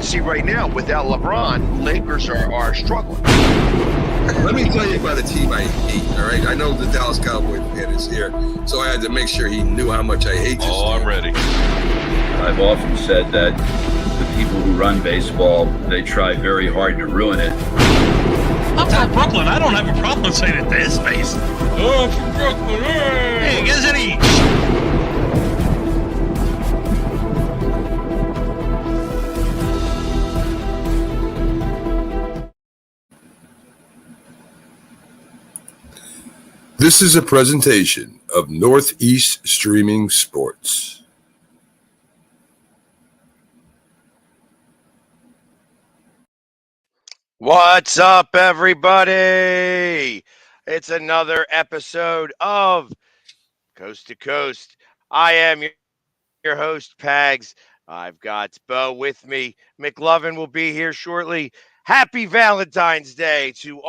see right now, without LeBron, Lakers are struggling. Let me tell you about a team I hate, all right? I know the Dallas Cowboy fan is here, so I had to make sure he knew how much I hate this team. I'm ready. I've often said that the people who run baseball, they try very hard to ruin it. I'm from Brooklyn. I don't have a problem saying it to his face. Oh, from Brooklyn. Hey, get any. This is a presentation of Northeast Streaming Sports. What's up, everybody? It's another episode of Coast to Coast. I am your host, Pags. I've got Bo with me. McLovin will be here shortly. Happy Valentine's Day to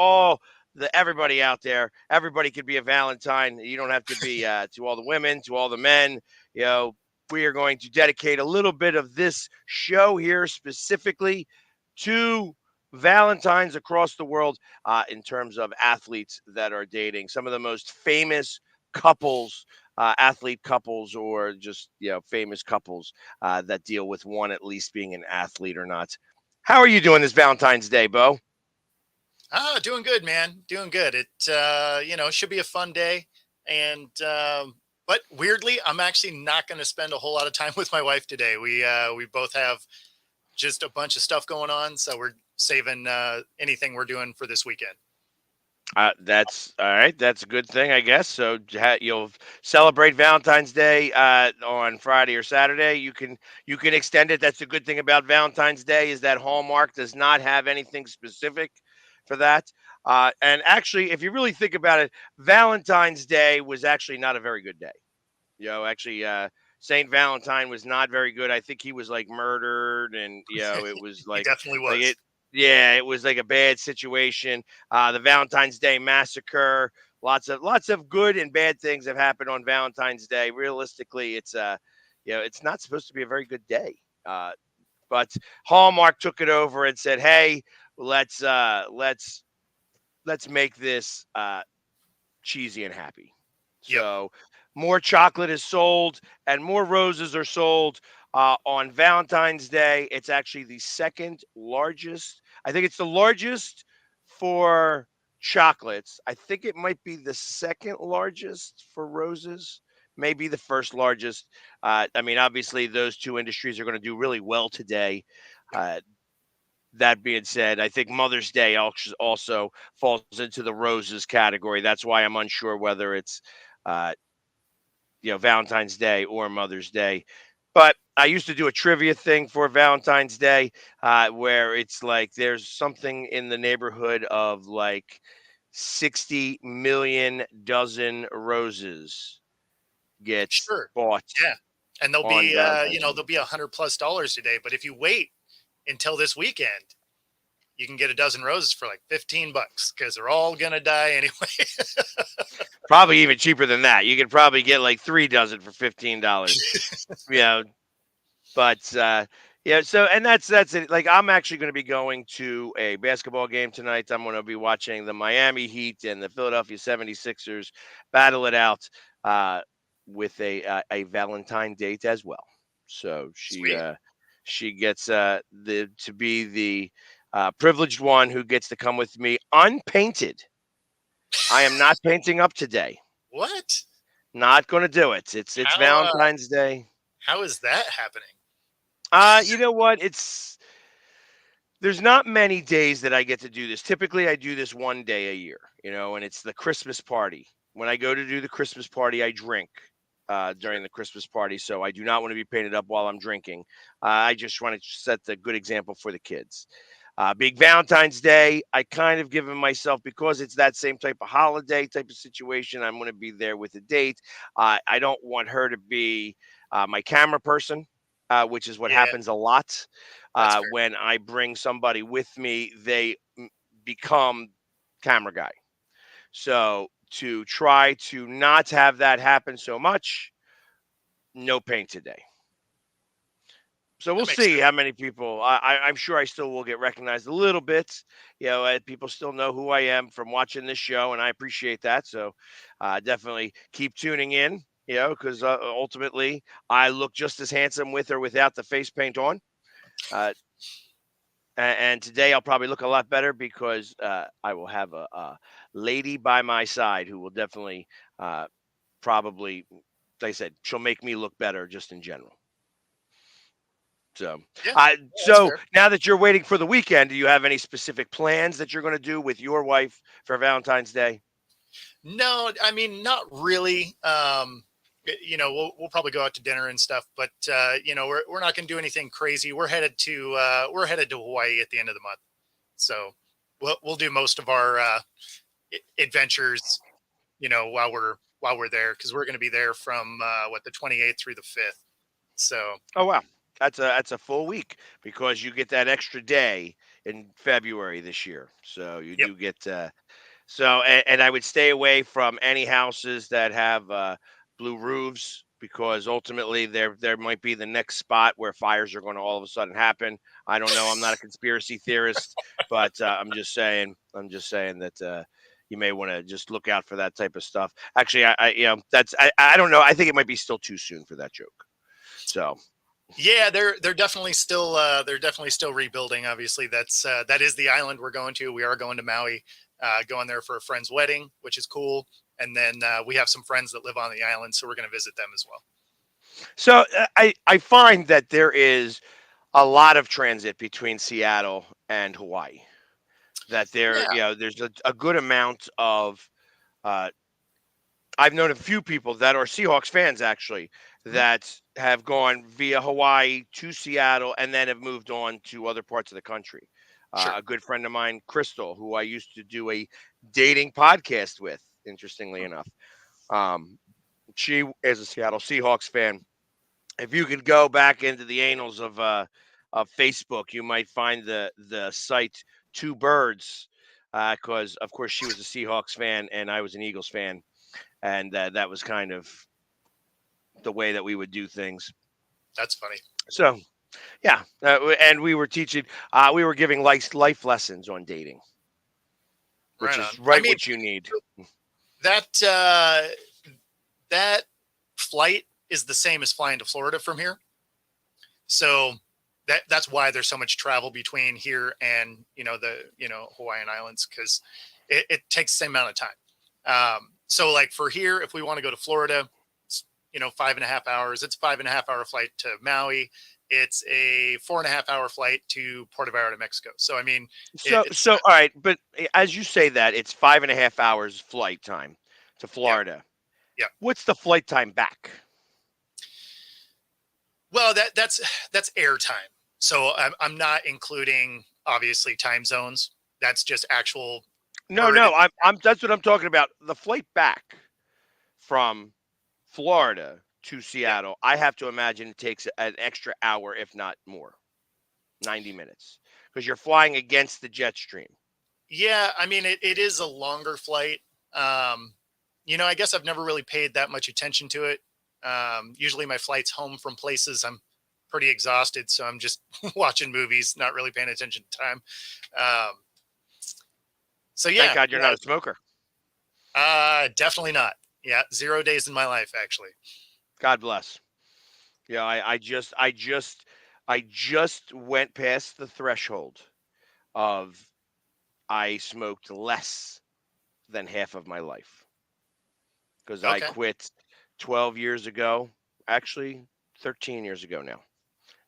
everybody out there. Everybody could be a Valentine. You don't have to be to all the women, to all the men. You know, we are going to dedicate a little bit of this show here specifically to Valentines across the world in terms of athletes that are dating. Some of the most famous couples, athlete couples, or just famous couples that deal with one at least being an athlete or not. How are you doing this Valentine's Day, Bo? Doing good, man. Doing good. It should be a fun day, and but weirdly, I'm actually not going to spend a whole lot of time with my wife today. We both have just a bunch of stuff going on, so we're saving anything we're doing for this weekend. That's all right. That's a good thing, I guess. So you'll celebrate Valentine's Day on Friday or Saturday. You can extend it. That's the good thing about Valentine's Day is that Hallmark does not have anything specific for that. And actually, if you really think about it, Valentine's Day was actually not a very good day. Saint Valentine was not very good. I think he was like murdered, and it was like he definitely was. It was like a bad situation. The Valentine's Day massacre. Lots of good and bad things have happened on Valentine's Day. Realistically, it's it's not supposed to be a very good day. But Hallmark took it over and said, "Hey, let's make this cheesy and happy." Yep. So more chocolate is sold and more roses are sold on Valentine's Day. It's actually the second largest. I think it's the largest for chocolates. I think it might be the second largest for roses. Maybe the first largest. Obviously, those two industries are going to do really well today. That being said, I think Mother's Day also falls into the roses category. That's why I'm unsure whether it's Valentine's Day or Mother's Day. But I used to do a trivia thing for Valentine's Day where it's like there's something in the neighborhood of like 60 million dozen roses gets bought. Yeah. And they'll be, there'll be $100+ today. But if you wait until this weekend, you can get a dozen roses for like $15 because they're all going to die anyway. Probably even cheaper than that. You could probably get like 3 dozen for $15. But so, and that's it. Like, I'm actually going to be going to a basketball game tonight. I'm going to be watching the Miami Heat and the Philadelphia 76ers battle it out with a Valentine date as well. So she gets to be the privileged one who gets to come with me unpainted. I am not painting up today. What? Not going to do it. It's Valentine's Day. How is that happening? You know what? There's not many days that I get to do this. Typically, I do this one day a year, and it's the Christmas party. When I go to do the Christmas party, I drink during the Christmas party. So I do not want to be painted up while I'm drinking. I just want to set the good example for the kids. Big Valentine's Day, I kind of given myself, because it's that same type of holiday type of situation, I'm going to be there with a date. I don't want her to be my camera person, which is what happens a lot. When I bring somebody with me, they become camera guy. So to try to not have that happen so much, no paint today. So we'll That makes see sense. how many people. I'm sure I still will get recognized a little bit. People still know who I am from watching this show, and I appreciate that. So definitely keep tuning in. Because ultimately I look just as handsome with or without the face paint on. Uh, and today I'll probably look a lot better because I will have a lady by my side who will definitely probably, like I said, she'll make me look better just in general. So, Yeah, that's so fair. now that you're waiting for the weekend, do you have any specific plans that you're going to do with your wife for Valentine's Day? No, I mean, not really. We'll probably go out to dinner and stuff, but we're not going to do anything crazy. We're headed to Hawaii at the end of the month, so we'll do most of our adventures, while we're there, because we're going to be there from the 28th through the 5th. So Oh wow, that's a full week because you get that extra day in February this year. So you yep, do get and I would stay away from any houses that have blue roofs because ultimately there might be the next spot where fires are going to all of a sudden happen. I don't know. I'm not a conspiracy theorist, but I'm just saying that you may want to just look out for that type of stuff. Actually, I don't know. I think it might be still too soon for that joke. So yeah, they're definitely still rebuilding. Obviously, that is the island we're going to. We are going to Maui, going there for a friend's wedding, which is cool. And then we have some friends that live on the island, so we're going to visit them as well. I find that there is a lot of transit between Seattle and Hawaii. That Yeah, there's a good amount of uh, I've known a few people that are Seahawks fans actually mhm, that have gone via Hawaii to Seattle and then have moved on to other parts of the country. sure. A good friend of mine, Crystal, who I used to do a dating podcast with, interestingly enough, um, she is a Seattle Seahawks fan. If you could go back into the annals of Facebook, you might find the site Two Birds, because of course she was a Seahawks fan and I was an Eagles fan, and that was kind of the way that we would do things. That's funny. So yeah, and we were teaching, we were giving life lessons on dating, which Right is on. I right mean, what you need. that that flight is the same as flying to Florida from here. So that's why there's so much travel between here and the Hawaiian Islands, because it takes the same amount of time. So like for here, if we want to go to Florida, it's 5.5 hours. It's a 5.5 hour flight to Maui. It's a 4.5 hour flight to Puerto Vallarta, Mexico. So I mean, it's So all right, but as you say that it's 5.5 hours flight time to yeah, Florida. yeah. What's the flight time back? Well, that's air time. So I'm not including obviously time zones. That's just actual No, bird. no, I'm that's what I'm talking about. The flight back from Florida to Yeah. Seattle, I have to imagine it takes an extra hour, if not more, 90 minutes, because you're flying against the jet stream. Yeah, I mean it is a longer flight. Um, I guess I've never really paid that much attention to it. Usually my flights home from places I'm pretty exhausted, so I'm just watching movies, not really paying attention to time. Um, so Thank yeah, God you're yeah, not a smoker. definitely not. Yeah, 0 days in my life actually. God bless. Yeah, I just went past the threshold of I smoked less than half of my life because I Okay, quit 12 years ago, actually 13 years ago now.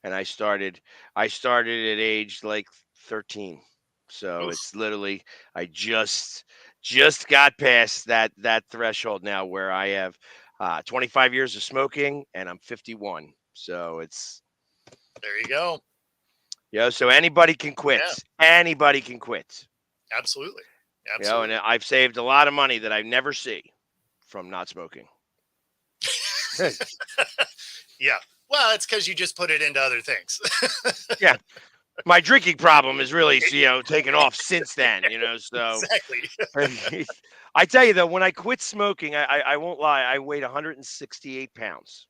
And I started at age like 13. So oof, it's literally I just got past that threshold now where I have 25 years of smoking and I'm 51. So it's there you go. so anybody can Yeah, quit. Anybody can quit. absolutely, And absolutely. I've saved a lot of money that I never see from not smoking. Yeah. Well, it's because you just put it into other things. Yeah, my drinking problem is really taken off since then. So Exactly. I tell you though, when I quit smoking, I won't lie, I weighed 168 pounds.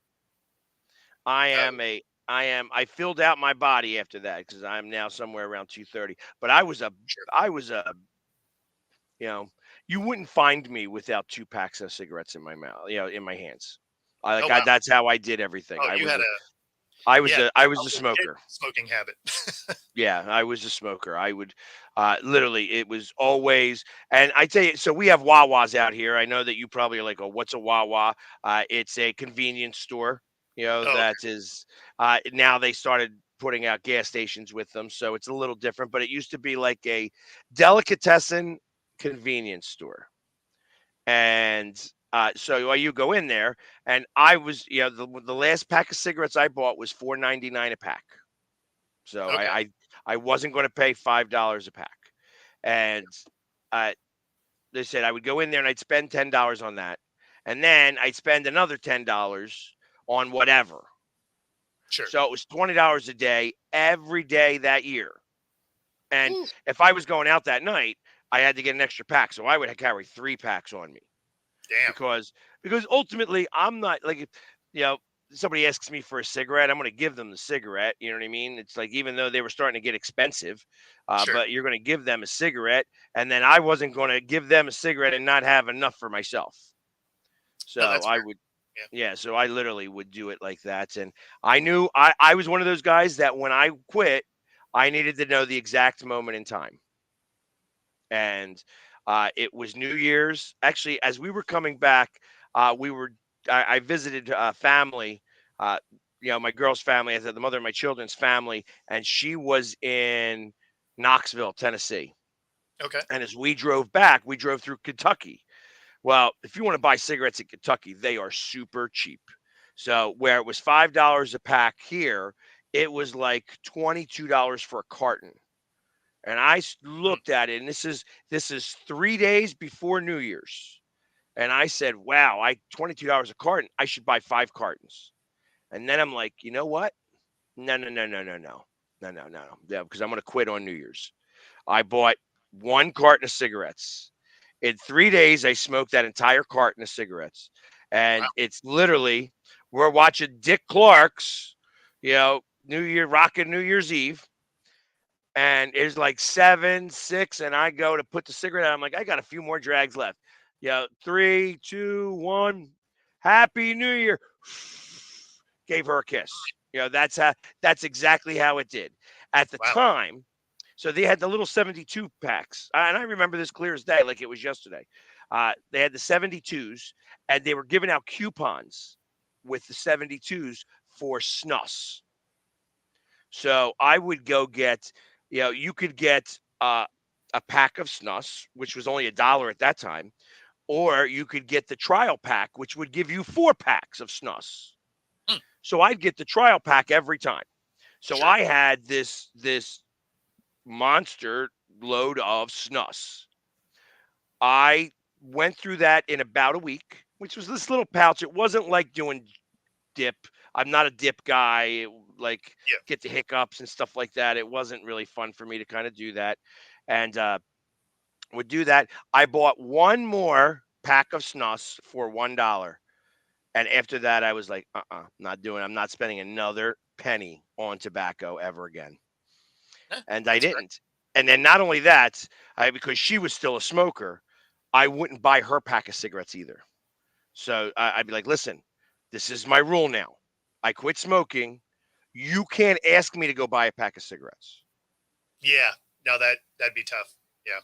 I Uh, am I filled out my body after that because I'm now somewhere around 230. But I was a you know, you wouldn't find me without 2 packs of cigarettes in my mouth, in my hands. Oh wow. That's how I did everything. Oh, I you was had a a I was yeah, a I was a a legit smoker. smoking habit. Yeah, I was a smoker. I would literally, it was always, and I tell you, so we have Wawas out here. I know that you probably are like, oh, what's a Wawa? It's a convenience store, Oh, that is, now they started putting out gas stations with them. So it's a little different, but it used to be like a delicatessen convenience store. And so you go in there, and I was, the last pack of cigarettes I bought was 4.99 a pack. So okay. I wasn't going to pay $5 a pack, and uh, they said I would go in there and I'd spend $10 on that, and then I'd spend another $10 on whatever. Sure. So it was $20 a day every day that year. And Woo. if I was going out that night, I had to get an extra pack, so I would carry 3 packs on me. Damn. Because ultimately I'm not like, if you know somebody asks me for a cigarette, I'm going to give them the cigarette. You know what I mean? It's like, even though they were starting to get expensive, Sure. but you're going to give them a cigarette, and then I wasn't going to give them a cigarette and not have enough for myself. No, So that's I fair. would, Yeah. yeah. So I literally would do it like that, and I knew I was one of those guys that when I quit, I needed to know the exact moment in time. And it was New Year's. Actually, as we were coming back, we were I visited family. Uh, my girl's family, I said the mother of my children's family, and she was in Knoxville, Tennessee. Okay. And as we drove back, we drove through Kentucky. Well, if you want to buy cigarettes in Kentucky, they are super cheap. So where it was $5 a pack here, it was like $22 for a carton. And Hmm. looked at it, and this is 3 days before New Year's, and I said, "Wow, I $22 a carton. I should buy 5 cartons." And then I'm like, you know what? No, no, no, no, no, no, no, no, no, yeah, because I'm gonna quit on New Year's. I bought 1 carton of cigarettes. In 3 days, I smoked that entire carton of cigarettes, Wow. and it's literally, we're watching Dick Clark's, New Year, rocking New Year's Eve, and it's like 7, 6, and I go to put the cigarette out. I'm like, I got a few more drags left. 3, 2, 1. Happy New Year. Gave her a kiss. That's exactly how it did. At the Wow. time, so they had the little 72 packs. And I remember this clear as day, like it was yesterday. They had the 72s, and they were giving out coupons with the 72s for snus. So I would go get, you could get a pack of snus, which was only $1 at that time, or you could get the trial pack, which would give you 4 packs of snus. Hmm. So I'd get the trial pack every time. So Sure. I had this monster load of snus. I went through that in about a week, which was this little pouch. It wasn't like doing dip. I'm not a dip guy. Like, Yeah. get the hiccups and stuff like that. It wasn't really fun for me to kind of do that, and would do that. I bought one more pack of snus for $1, and after that, I was like, not doing. I'm not spending another penny on tobacco ever again, Yeah, and I that's fair. didn't. And then not only that, because she was still a smoker, I wouldn't buy her pack of cigarettes either. So I'd be like, listen, this is my rule now. I quit smoking. You can't ask me to go buy a pack of cigarettes. Yeah. No, that'd be tough. Yeah.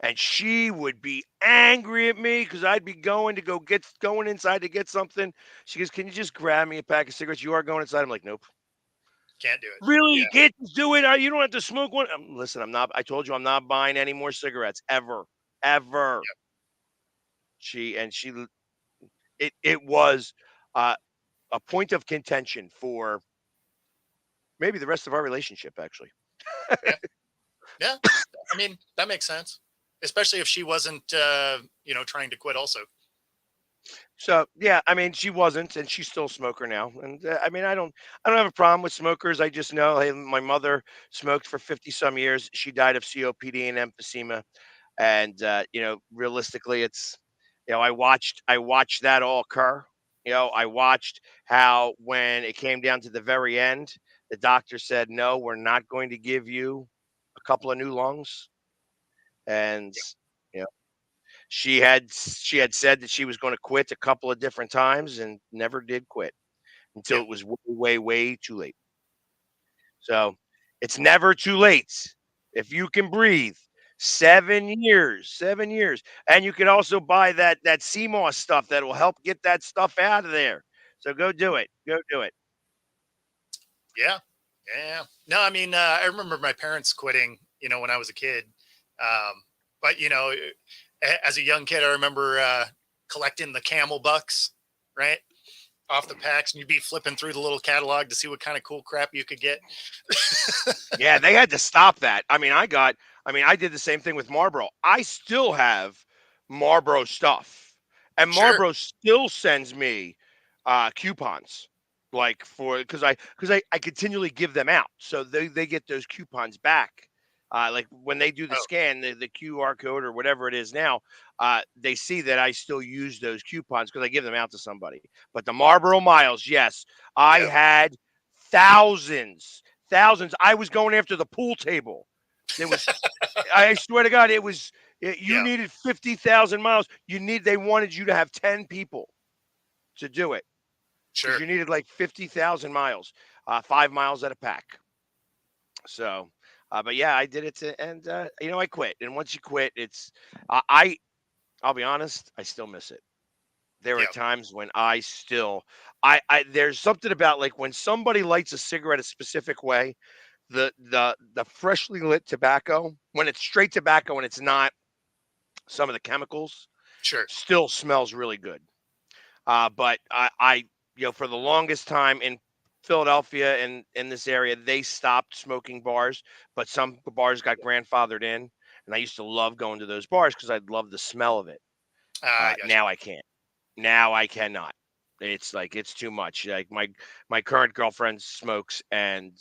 And she would be angry at me because I'd be going inside to get something. She goes, "Can you just grab me a pack of cigarettes? You are going inside." I'm like, "Nope." Can't do it. Really? You Yeah. can't just do it? You don't have to smoke one? Listen, I'm not. I told you I'm not buying any more cigarettes ever, ever. Yeah. It was uh, a point of contention for maybe the rest of our relationship, actually. Yeah. Yeah. I mean, that makes sense, especially if she wasn't, trying to quit also. So yeah, I mean, she wasn't, and she's still a smoker now. And I mean, I don't have a problem with smokers. I just know, hey, my mother smoked for 50 some years. She died of COPD and emphysema, and realistically, it's, I watched that all occur. I watched how when it came down to the very end, the doctor said, "No, we're not going to give you a couple of new lungs." And you know, she had said that she was going to quit a couple of different times and never did quit until Yeah. it was way, way, way too late. So it's never too late if you can breathe. 7 years, 7 years, and you can also buy that CMOS stuff that will help get that stuff out of there. So go do it. Go do it. Yeah. Yeah. No, I mean, I remember my parents quitting, when I was a kid. But, as a young kid, I remember collecting the Camel bucks, right? Off the packs, and you'd be flipping through the little catalog to see what kind of cool crap you could get. Yeah, they had to stop that. I did the same thing with Marlboro. I still have Marlboro stuff, and Sure. Marlboro still sends me coupons, like for because I continually give them out, so they get those coupons back. Like when they do the Oh, scan, the QR code or whatever it is now, they see that I still use those coupons because I give them out to somebody. But the Marlboro Miles, yes, I yeah. had thousands. Thousands. I was going after the pool table. There was, I swear to God, you Yeah. needed 50,000 miles. They wanted you to have 10 people to do it because Sure. you needed like 50,000 miles, 5 miles at a pack. So, but yeah, I did it and I quit. And once you quit, I'll be honest, I still miss it. There are Yeah. times when there's something about like when somebody lights a cigarette a specific way, the freshly lit tobacco, when it's straight tobacco and it's not some of the chemicals, Sure. still smells really good. But for the longest time in Philadelphia and in this area, they stopped smoking bars, but some bars got grandfathered in, and I used to love going to those bars because I love the smell of it. I got you. Now I can't. Now I cannot. It's like it's too much. Like my current girlfriend smokes, and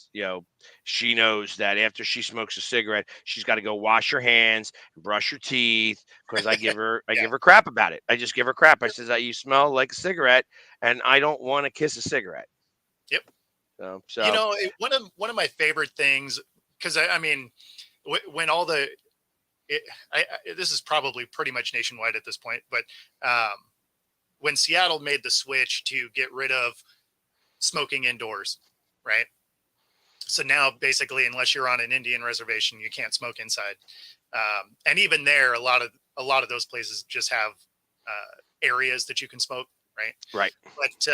she knows that after she smokes a cigarette, she's got to go wash her hands, brush her teeth, because I Yeah. give her crap about it. I just give her crap. I says that you smell like a cigarette, and I don't want to kiss a cigarette. Yep. So One of my favorite things, because I mean, when all the it, this is probably pretty much nationwide at this point, but um, when Seattle made the switch to get rid of smoking indoors, right? So now basically, unless you're on an Indian reservation, you can't smoke inside. And even there, a lot of those places just have areas that you can smoke, right? right. But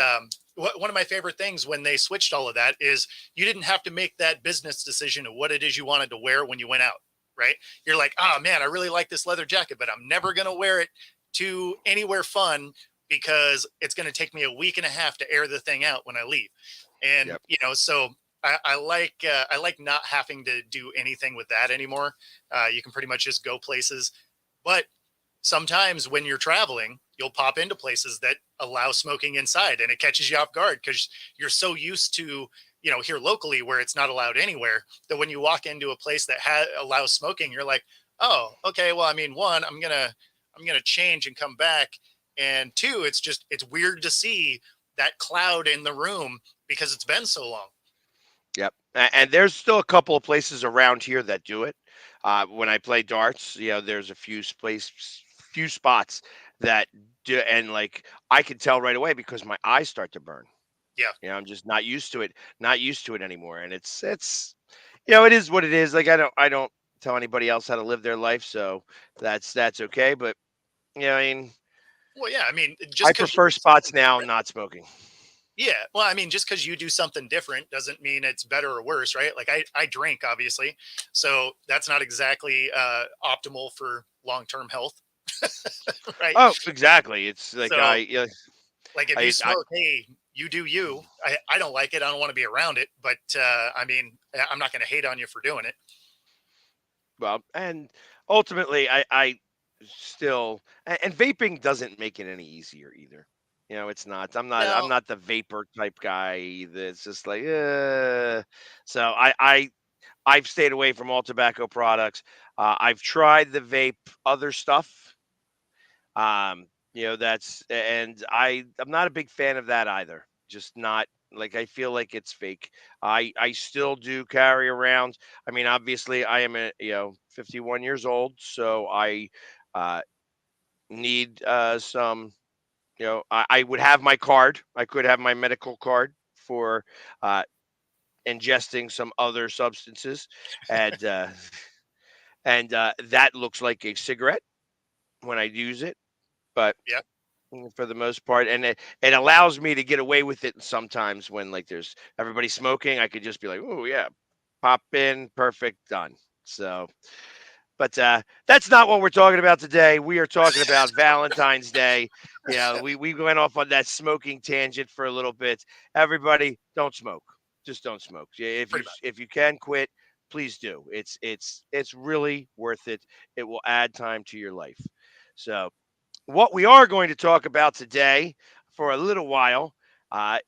one of my favorite things when they switched all of that is you didn't have to make that business decision of what it is you wanted to wear when you went out, right? You're like, oh man, I really like this leather jacket, but I'm never going to wear it to anywhere fun because it's going to take me a week and a half to air the thing out when I leave. And, Yep. so I like not having to do anything with that anymore. You can pretty much just go places, but sometimes when you're traveling, you'll pop into places that allow smoking inside and it catches you off guard because you're so used to, here locally where it's not allowed anywhere that when you walk into a place that allows smoking, you're like, oh, okay. Well, I mean, one, I'm going to change and come back. And two, it's weird to see that cloud in the room because it's been so long. Yep. And there's still a couple of places around here that do it. When I play darts, there's few spots that do, and like I can tell right away because my eyes start to burn. Yeah. I'm just not used to it anymore. And it is what it is. Like I don't tell anybody else how to live their life, so that's okay. But I mean, Well, yeah. I mean, I just because you prefer do spots something now different. not smoking. Yeah. Well, I mean, just because you do something different doesn't mean it's better or worse, right? Like I drink, obviously. So that's not exactly optimal for long-term health, right? Oh, exactly. It's like So like if you I smoke, hey, you do you. I don't like it. I don't want to be around it. But I mean, I'm not going to hate on you for doing it. well, and ultimately, I still and vaping doesn't make it any easier either. It's not. I'm No, not the vapor type guy either. It's just like, so I've stayed away from all tobacco products. I've tried the vape other stuff. and I'm not a big fan of that either. Just not like I feel like it's fake. I still do carry around. I mean, obviously, I am 51 years old, so I uh, need some. I would have my card. I could have my medical card for uh, ingesting some other substances, and that looks like a cigarette when I use it, but Yep. for the most part, and it allows me to get away with it sometimes when like there's everybody smoking. I could just be like, oh yeah, pop in, perfect, done. So, but that's not what we're talking about today. We are talking about Valentine's Day. We went off on that smoking tangent for a little bit. Everybody, don't smoke. Just don't smoke. If you Pretty much. if you can quit, please do. It's really worth it. It will add time to your life. So, what we are going to talk about today for a little while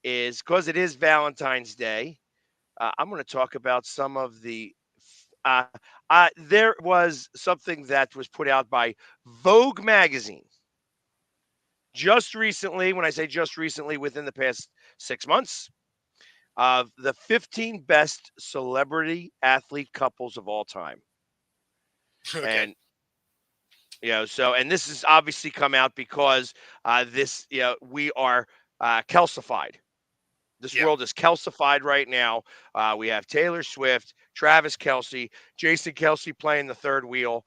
is because it is Valentine's Day. I'm going to talk about some of the. There was something that was put out by Vogue magazine just recently. When I say just recently, within the past 6 months, of the 15 best celebrity athlete couples of all time. Okay. And and this has obviously come out because we are calcified. This Yeah. world is calcified right now. We have Taylor Swift, Travis Kelsey, Jason Kelsey playing the third wheel,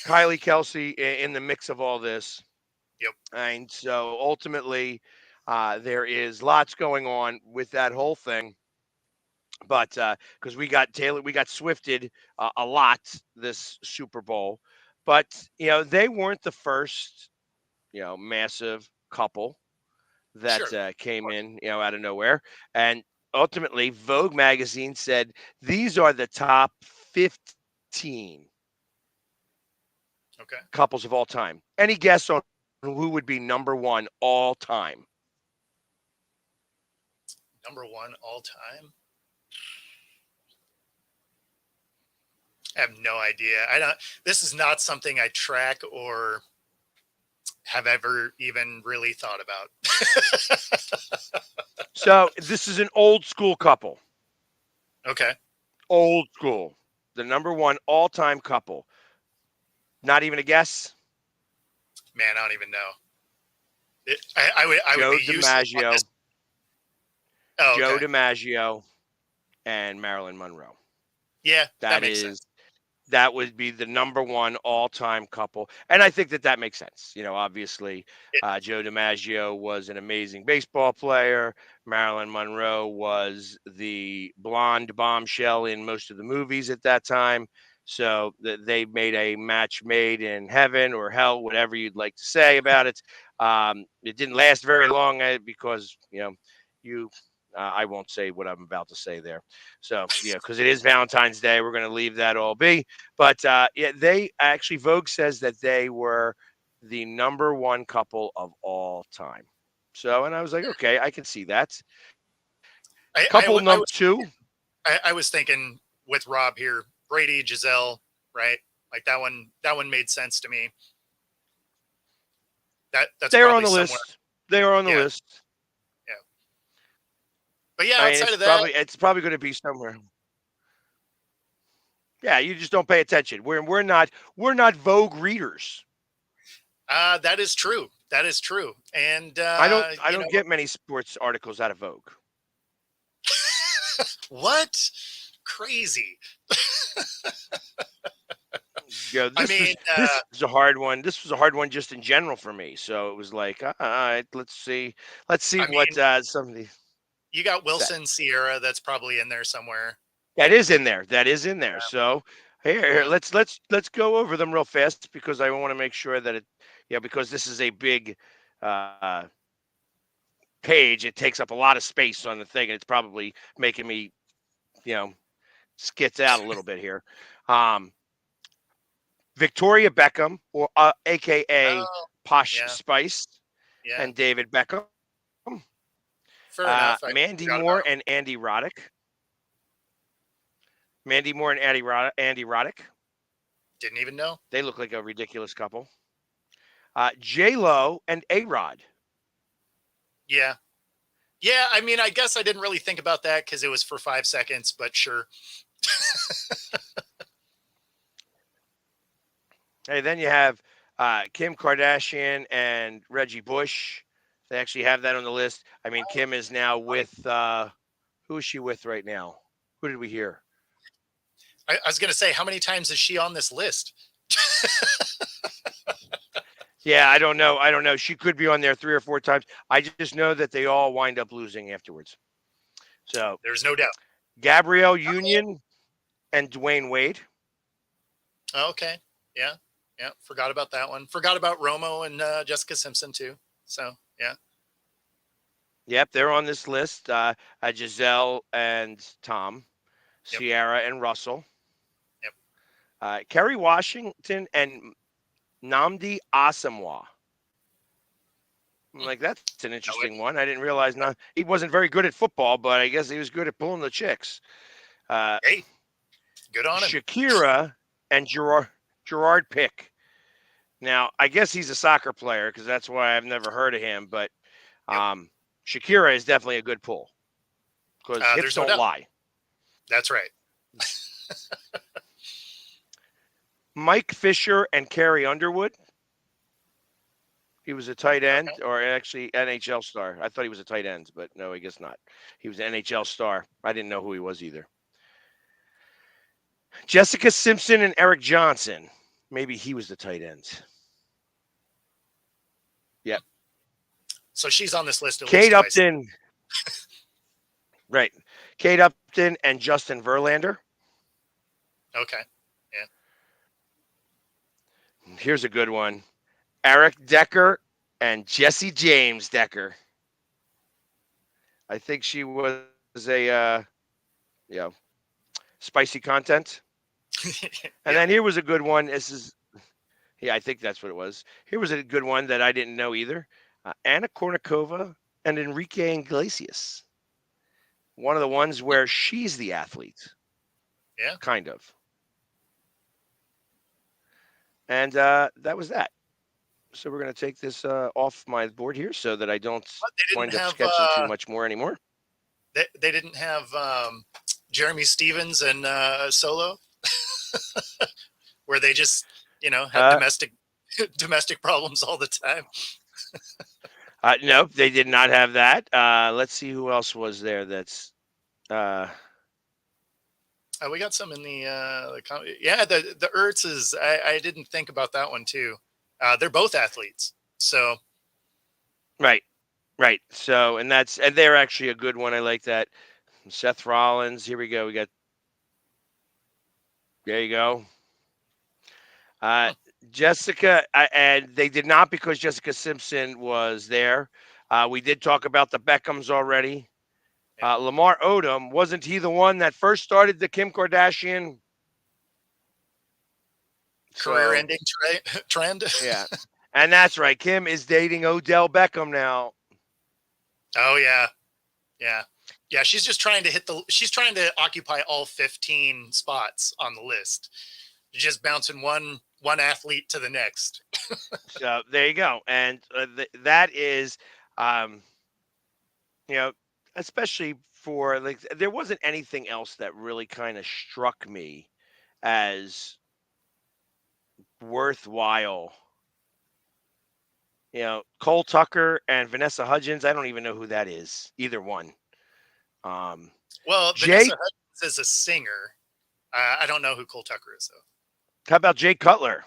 Kylie Kelsey in the mix of all this. Yep. And so ultimately, there is lots going on with that whole thing. But because we got Swifted a lot this Super Bowl, but they weren't the first massive couple Sure. that Of came course. in out of nowhere, and ultimately Vogue magazine said these are the top 15 Okay. couples of all time. Any guess on who would be number one all time? Number one all time. I have no idea. I don't. This is not something I track or have ever even really thought about. So this is an old school couple. Okay. Old school. The number one all time couple. Not even a guess. Man, I don't even know. I would Joe be useless on this. DiMaggio, Oh, Joe okay. DiMaggio, and Marilyn Monroe. Yeah, that That makes sense. is that would be the number one all-time couple, and I think that makes sense. Obviously, It, Joe DiMaggio was an amazing baseball player. Marilyn Monroe was the blonde bombshell in most of the movies at that time. So they made a match made in heaven or hell, whatever you'd like to say about it. It didn't last very long because you. I won't say what I'm about to say there. So, because it is Valentine's Day, we're going to leave that all be. But they actually, Vogue says that they were the number one couple of all time. So, and I was like, okay, I can see that. I, I, Couple w- I number was two, I was thinking with Rob here, Brady, Giselle, right? Like that one. That one made sense to me. That's they are on probably the somewhere. list. They are on the Yeah, list. yeah. But yeah, I mean, outside of that, it's probably going to be somewhere. Yeah, you just don't pay attention. We're not Vogue readers. that is true. That is true. And I don't get many sports articles out of Vogue. what? Crazy. I This mean, was a hard one. This was a hard one just in general for me. So it was like, all right, let's see I what mean, somebody you got said. Wilson Sierra. That's probably in there somewhere. That is in there. That is in there. So here, Yeah. let's go over them real fast because I want to make sure that because this is a big uh, page. It takes up a lot of space on the thing, and it's probably making me you know skits out a little bit here. Um, Victoria Beckham, or AKA Oh, Posh yeah. Spice, Yeah. and David Beckham. Fair enough. I Mandy forgot about Moore him. and Andy Roddick. Mandy Moore and Andy Roddick. Didn't even know. They look like a ridiculous couple. J-Lo and A-Rod. Yeah. Yeah, I mean, I guess I didn't really think about that because it was for 5 seconds, but sure. Hey, then you have Kim Kardashian and Reggie Bush. They actually have that on the list. I mean, Kim is now with who is she with right now? Who did we hear? I was going to say, how many times is she on this list? Yeah, I don't know. I don't know. She could be on there 3 or 4 times. I just know that they all wind up losing afterwards. So There's no doubt. Gabrielle Union and Dwayne Wade. Okay. Yeah. Yeah. Forgot about that one. Forgot about Romo and Jessica Simpson too. So, yeah. Yep, they're on this list. Giselle and Tom, Yep. Sierra and Russell. Yep. Kerry Washington and Nnamdi Asamoah. I'm like, that's an interesting one. I didn't realize he wasn't very good at football, but I guess he was good at pulling the chicks. Hey, good on him. Shakira and Gerard Pick. Now, I guess he's a soccer player because that's why I've never heard of him. But Shakira is definitely a good pull because hips don't lie. That's right. Mike Fisher and Carrie Underwood. He was a tight end, or actually NHL star. I thought he was a tight end, but no, I guess not. He was an NHL star. I didn't know who he was either. Jessica Simpson and Eric Johnson. Maybe he was the tight end. Yep. So she's on this list. Kate Upton. Right. Kate Upton and Justin Verlander. Okay. Yeah. Here's a good one. Eric Decker and Jesse James Decker. I think she was a, spicy content. And then here was a good one. I think that's what it was. Here was a good one that I didn't know either. Anna Kournikova and Enrique Iglesias. One of the ones where she's the athlete. Yeah. Kind of. And that was that. So we're going to take this off my board here so that I don't wind up sketching too much more anymore. They didn't have Jeremy Stevens and Solo, where they just, have domestic problems all the time. Nope, they did not have that. Let's see who else was there. That's we got some in the the Ertzes. I didn't think about that one too. They're both athletes, so right. So, and they're actually a good one. I like that. Seth Rollins. Here we go. There you go. Jessica, and they did not because Jessica Simpson was there. We did talk about the Beckhams already. Lamar Odom, wasn't he the one that first started the Kim Kardashian career-ending trend? Yeah, and that's right. Kim is dating Odell Beckham now. Oh yeah. She's just trying to she's trying to occupy all 15 spots on the list. Just bouncing one athlete to the next. So there you go, and that is, especially for there wasn't anything else that really kind of struck me as worthwhile. Cole Tucker and Vanessa Hudgens. I don't even know who that is. Either one. Well, Jay, Vanessa Hudgens is a singer. I don't know who Cole Tucker is though. How about Jay Cutler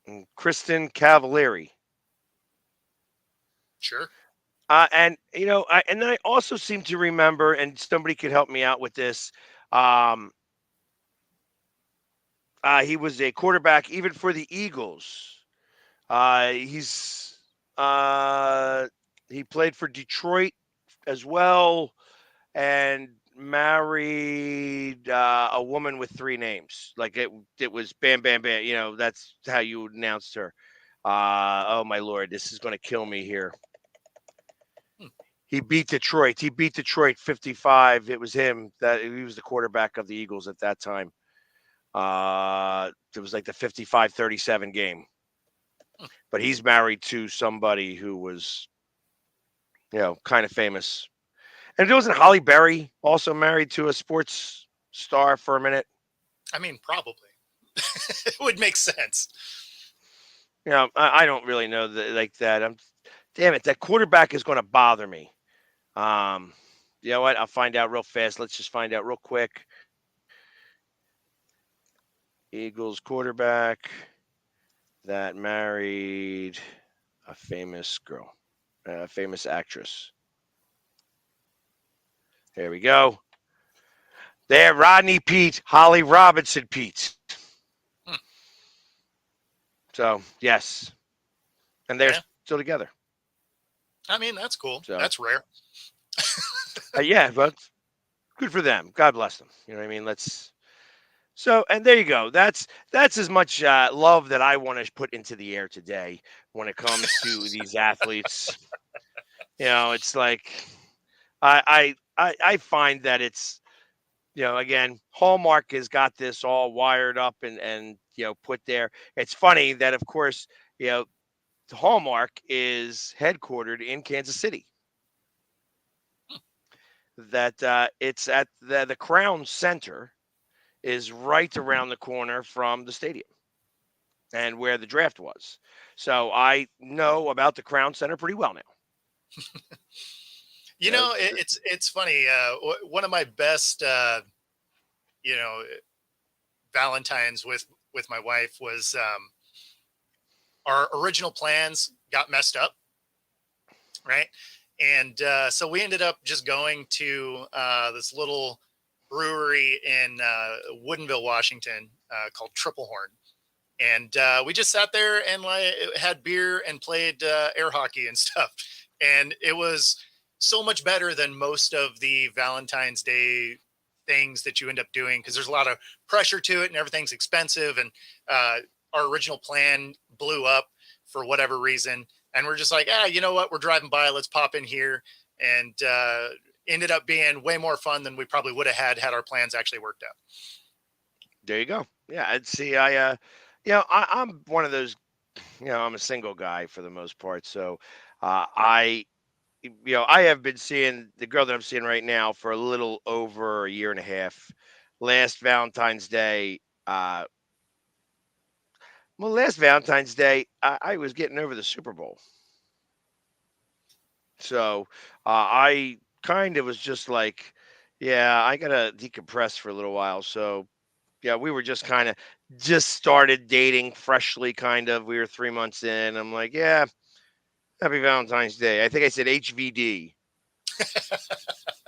and Kristen Cavallari? Sure. And then I also seem to remember, and somebody could help me out with this. He was a quarterback even for the Eagles. He played for Detroit as well, and married a woman with 3 names. Like it was Bam Bam Bam. That's how you announced her. Oh my Lord, this is going to kill me here. He beat Detroit. 55. It was him. He was the quarterback of the Eagles at that time. It was like the 55-37 game. but he's married to somebody who was, kind of famous. And it wasn't Holly Berry also married to a sports star for a minute. I mean, probably. It would make sense. I don't really know that like that. Damn it, that quarterback is going to bother me. Um, you know what? I'll find out real fast. Let's just find out real quick. Eagles quarterback that married a famous girl, a famous actress. There we go. There, Rodney Pete, Holly Robinson Pete. Hmm. So, yes. And they're Yeah. still together. I mean, that's cool. So, That's rare. yeah, but good for them. God bless them. You know what I mean? So, and there you go. That's as much love that I want to put into the air today when it comes to these athletes. It's like I find that it's again, Hallmark has got this all wired up and put there. It's funny that of course Hallmark is headquartered in Kansas City. That it's at the Crown Center is right around the corner from the stadium and where the draft was. So I know about the Crown Center pretty well now. It's funny. One of my best, Valentines with my wife was our original plans got messed up, right? And so we ended up just going to this little brewery in Woodinville, Washington, called Triple Horn. And we just sat there and had beer and played air hockey and stuff. And it was so much better than most of the Valentine's Day things that you end up doing, because there's a lot of pressure to it and everything's expensive. And our original plan blew up for whatever reason. And we're just like, you know what? We're driving by. Let's pop in here. And ended up being way more fun than we probably would have had our plans actually worked out. There you go. Yeah, I'd see. I'm one of those. I'm a single guy for the most part. So I have been seeing the girl that I'm seeing right now for a little over a year and a half. Last Valentine's Day, I was getting over the Super Bowl. So I kind of was just like, yeah, I gotta decompress for a little while. So yeah, we were just started dating freshly, kind of. We were 3 months in. I'm like, yeah, happy Valentine's Day. I think I said HVD.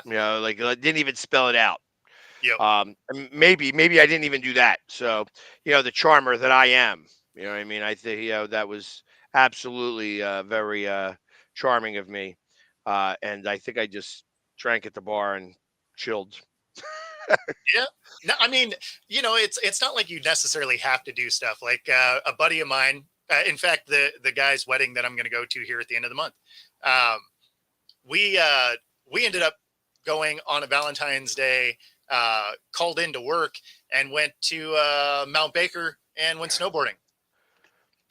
Like I didn't even spell it out. Yep. Maybe I didn't even do that. So, the charmer that I am, you know what I mean? I think, that was absolutely very charming of me. And I think I just drank at the bar and chilled. Yeah. No, I mean, it's not like you necessarily have to do stuff. Like a buddy of mine, in fact, the guy's wedding that I'm going to go to here at the end of the month, we ended up going on a Valentine's Day, called into work and went to Mount Baker and went snowboarding.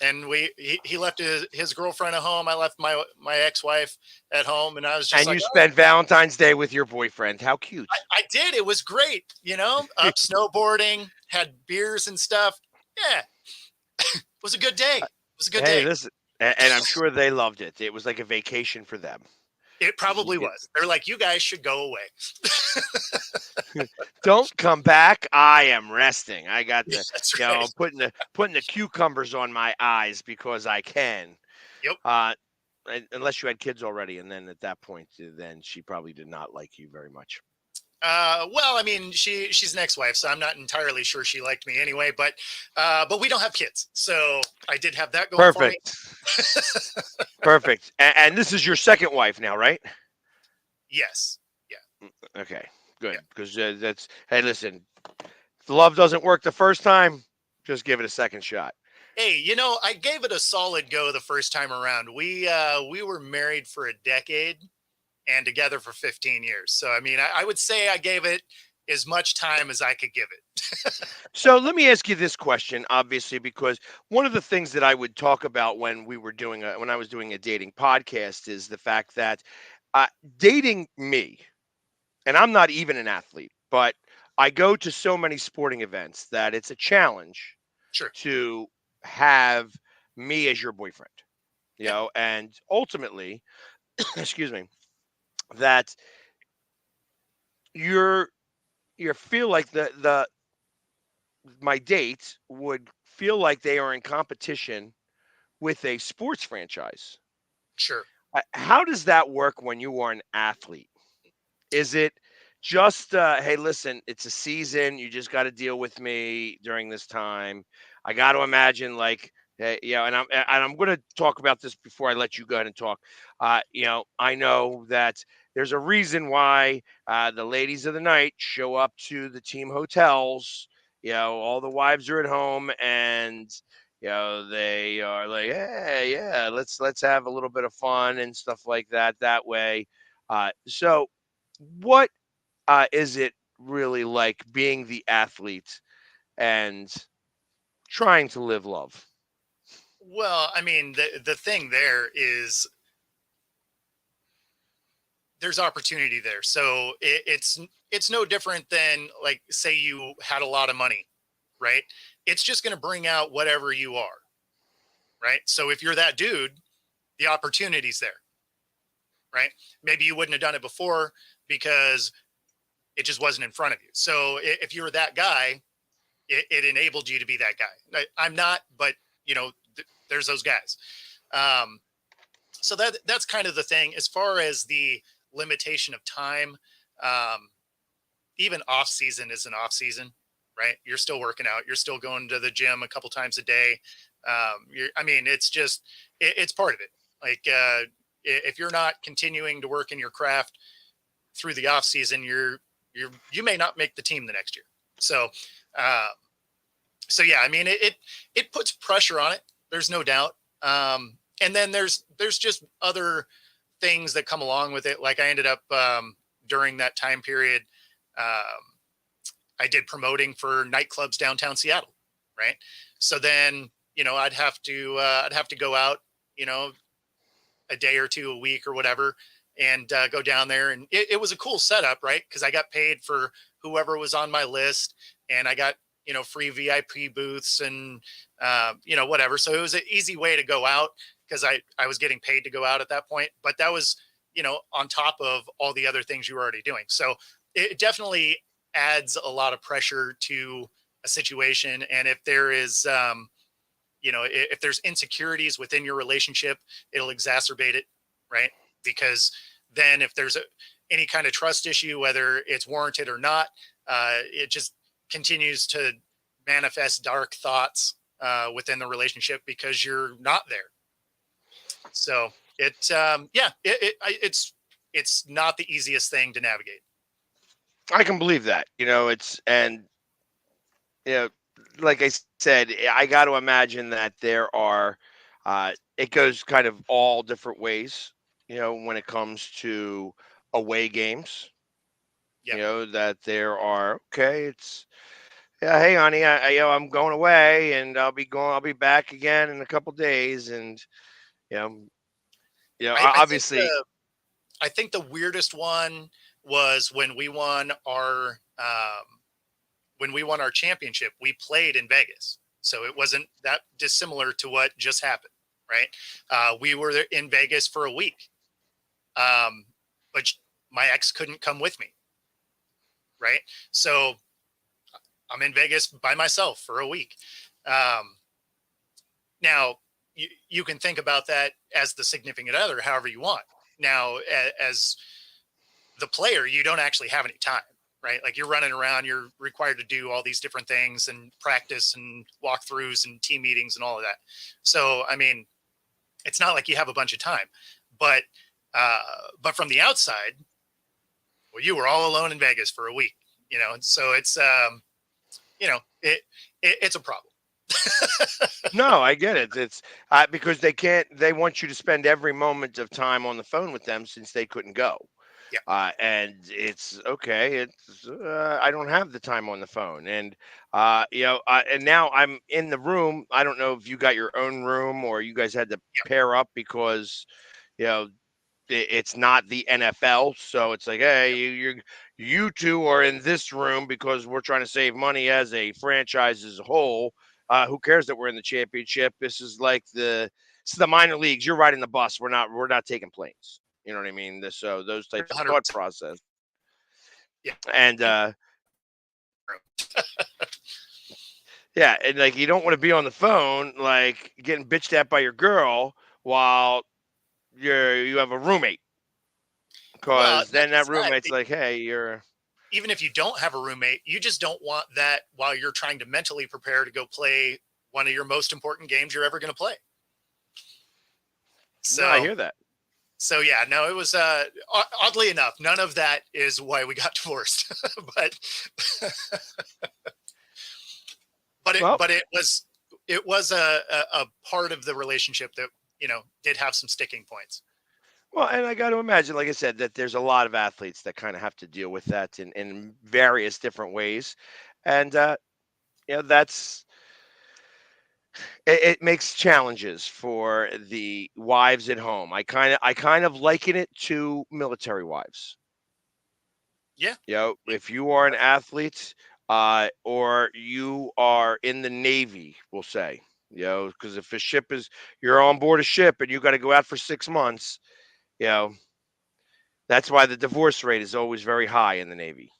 And he left his girlfriend at home. I left my ex-wife at home, and I was just and you spent Valentine's Day with your boyfriend. How cute! I did. It was great. Up snowboarding, had beers and stuff. Yeah, it was a good day. It was a good day. Listen, and I'm sure they loved it. It was like a vacation for them. It probably was. They're like, you guys should go away. Don't come back. I am resting. I got the, right. putting the cucumbers on my eyes because I can. Yep. Unless you had kids already, and then at that point, then she probably did not like you very much. Well, I mean, she's an ex-wife, so I'm not entirely sure she liked me anyway. But we don't have kids, so I did have that going for me. Perfect. And this is your second wife now, right? Yes. Yeah. Okay. Good. Because that's. Hey, listen. If the love doesn't work the first time, just give it a second shot. Hey, I gave it a solid go the first time around. We were married for a decade and together for 15 years. So, I mean, I would say I gave it as much time as I could give it. So let me ask you this question, obviously, because one of the things that I would talk about when when I was doing a dating podcast is the fact that uh, dating me, and I'm not even an athlete, but I go to so many sporting events that it's a challenge Sure. to have me as your boyfriend, Yeah. and ultimately, excuse me, that you're you feel like the my dates would feel like they are in competition with a sports franchise. Sure. How does that work when you are an athlete? Is it just, hey, listen, it's a season. You just got to deal with me during this time. I got to imagine, like, and I'm going to talk about this before I let you go ahead and talk. I know that there's a reason why the ladies of the night show up to the team hotels. All the wives are at home, and they are like, hey, yeah, let's have a little bit of fun and stuff like that. That way, so what is it really like being the athlete and trying to live love? Well, I mean, the thing there is there's opportunity there. So it's no different than, like, say you had a lot of money, right? It's just going to bring out whatever you are, right? So if you're that dude, the opportunity's there, right? Maybe you wouldn't have done it before because it just wasn't in front of you. So if you were that guy, it enabled you to be that guy. I'm not, but there's those guys. Um, so that's kind of the thing. As far as the limitation of time, um, even off season is an off season, right? You're still working out. You're still going to the gym a couple times a day. It's just, it's part of it. Like, if you're not continuing to work in your craft through the off season, you may not make the team the next year. So, um, yeah, I mean, it puts pressure on it. There's no doubt. And then there's just other things that come along with it. Like, I ended up, during that time period, I did promoting for nightclubs downtown Seattle. Right. So then, I'd have to go out, a day or two a week or whatever, and go down there. And it was a cool setup, right? Because I got paid for whoever was on my list, and I got, free VIP booths and, whatever. So it was an easy way to go out because I was getting paid to go out at that point. But that was, on top of all the other things you were already doing. So it definitely adds a lot of pressure to a situation. And if there is, if there's insecurities within your relationship, it'll exacerbate it, right? Because then if there's any kind of trust issue, whether it's warranted or not, it just continues to manifest dark thoughts within the relationship because you're not there. So it's not the easiest thing to navigate. I can believe that. You know, like I said, I got to imagine that there are, it goes kind of all different ways, when it comes to away games, Yeah. that there are, okay, it's, yeah, hey, honey, I'm going away and I'll be back again in a couple days. And, you know, I think obviously, I think the weirdest one was when we won our championship. We played in Vegas, so it wasn't that dissimilar to what just happened, right? We were in Vegas for a week, but my ex couldn't come with me, right? So I'm in Vegas by myself for a week. Now, you can think about that as the significant other however you want. Now, as the player, you don't actually have any time, right? Like, you're running around, you're required to do all these different things and practice and walkthroughs and team meetings and all of that. So, I mean, it's not like you have a bunch of time, but from the outside, well, you were all alone in Vegas for a week, so it's, it's a problem. no, I get it. It's because they want you to spend every moment of time on the phone with them since they couldn't go. And it's okay. It's I don't have the time on the phone, and and now I'm in the room. I don't know if you got your own room or you guys had to pair up because you know it's not the NFL, so it's like, hey, you two are in this room because we're trying to save money as a franchise as a whole. Who cares that we're in the championship? This is the minor leagues. You're riding the bus. We're not taking planes. You know what I mean? So those types of thought 100%. process. Yeah. And yeah, and like you don't want to be on the phone like getting bitched at by your girl while you have a roommate. Well, Because not then that just that. roommate's like, hey, you're Even if you don't have a roommate, you just don't want that while you're trying to mentally prepare to go play one of your most important games you're ever going to play. no, I So, hear that. so yeah, no, it was oddly enough, none of that is why we got divorced, but Well, it was a part of the relationship that did have some sticking points. well, and I got to imagine, like I said, that there's a lot of athletes that kind of have to deal with that in various different ways, and that's it makes challenges for the wives at home. I kind of liken it to military wives. Yeah, If you are an athlete, or you are in the Navy, we'll say, because if a ship is you're on board a ship and you got to go out for 6 months, you know, that's why the divorce rate is always very high in the Navy.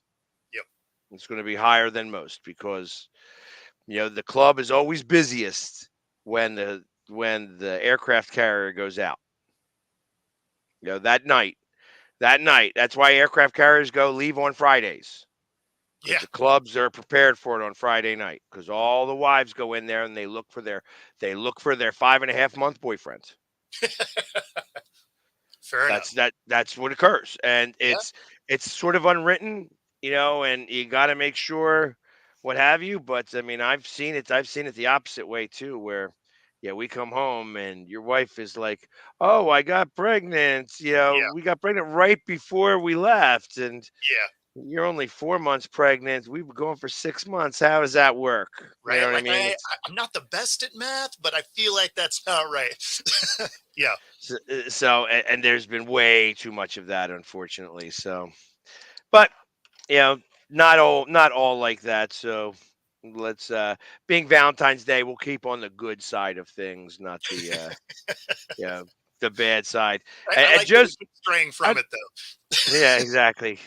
yep, It's going to be higher than most because the club is always busiest when the aircraft carrier goes out. That night. That night. That's why aircraft carriers leave on Fridays because yeah, the clubs are prepared for it on Friday night because all the wives go in there and they look for their 5.5 month boyfriend. fair That's enough. that's what occurs, and Yeah, it's sort of unwritten, and you got to make sure what have you. But I mean, I've seen it. I've seen it the opposite way too, where we come home and your wife is like, "Oh, I got pregnant." yeah, We got pregnant right before we left, and yeah. you're only 4 months pregnant. We were going for 6 months. How does that work? You know Right. what I Like mean? It's I'm not the best at math, but I feel like that's not right. Yeah. so, and there's been way too much of that, unfortunately. So, but you know, not all like that. So let's being Valentine's Day, we'll keep on the good side of things, not the yeah, the bad side. I And like that we just keep straying I, from it though. yeah, exactly.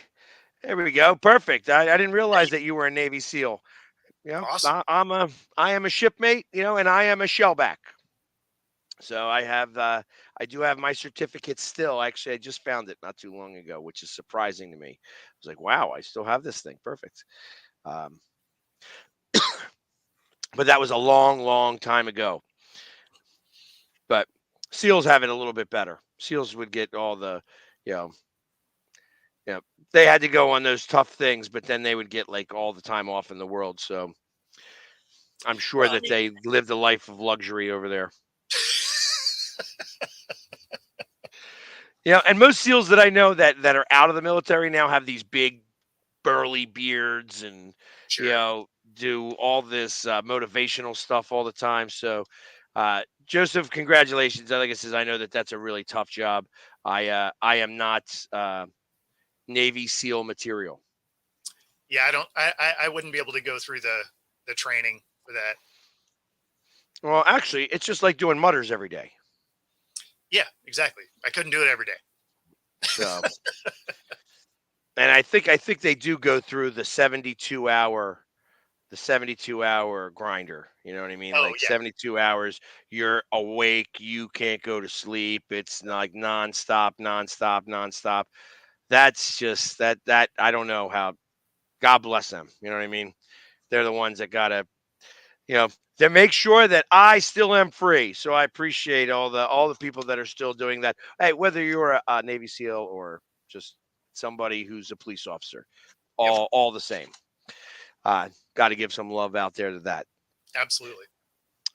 There we go. Perfect. I didn't realize that you were a Navy SEAL. Awesome. I am a shipmate, and I am a shellback. So I do have my certificate still. Actually, I just found it not too long ago, which is surprising to me. I was like, wow, I still have this thing. Perfect. Um, but that was a long, long time ago. But SEALs have it a little bit better. SEALs would get all you know, you know, they had to go on those tough things, but then they would get like all the time off in the world. So I'm sure Well, I that mean, they lived a life of luxury over there. And most SEALs that I know that are out of the military now have these big burly beards and you sure. know do all this motivational stuff all the time. So Joseph, congratulations. Like I says, I know that that's a really tough job. I am not Navy SEAL material. Yeah, I don't. I wouldn't be able to go through the training for that. Well, actually, it's just like doing mutters every day. Yeah, exactly. I couldn't do it every day. So, and I think they do go through the 72 hour grinder. You know what I mean? Oh Like yeah, 72 hours, you're awake, you can't go to sleep. It's like nonstop, nonstop, nonstop. That's just that I don't know how. God bless them. You know what I mean? They're the ones that gotta, you know, to make sure that I still am free. So I appreciate all the people that are still doing that. Hey, whether you're a Navy SEAL or just somebody who's a police officer, yep, all the same. Got to give some love out there to that. absolutely.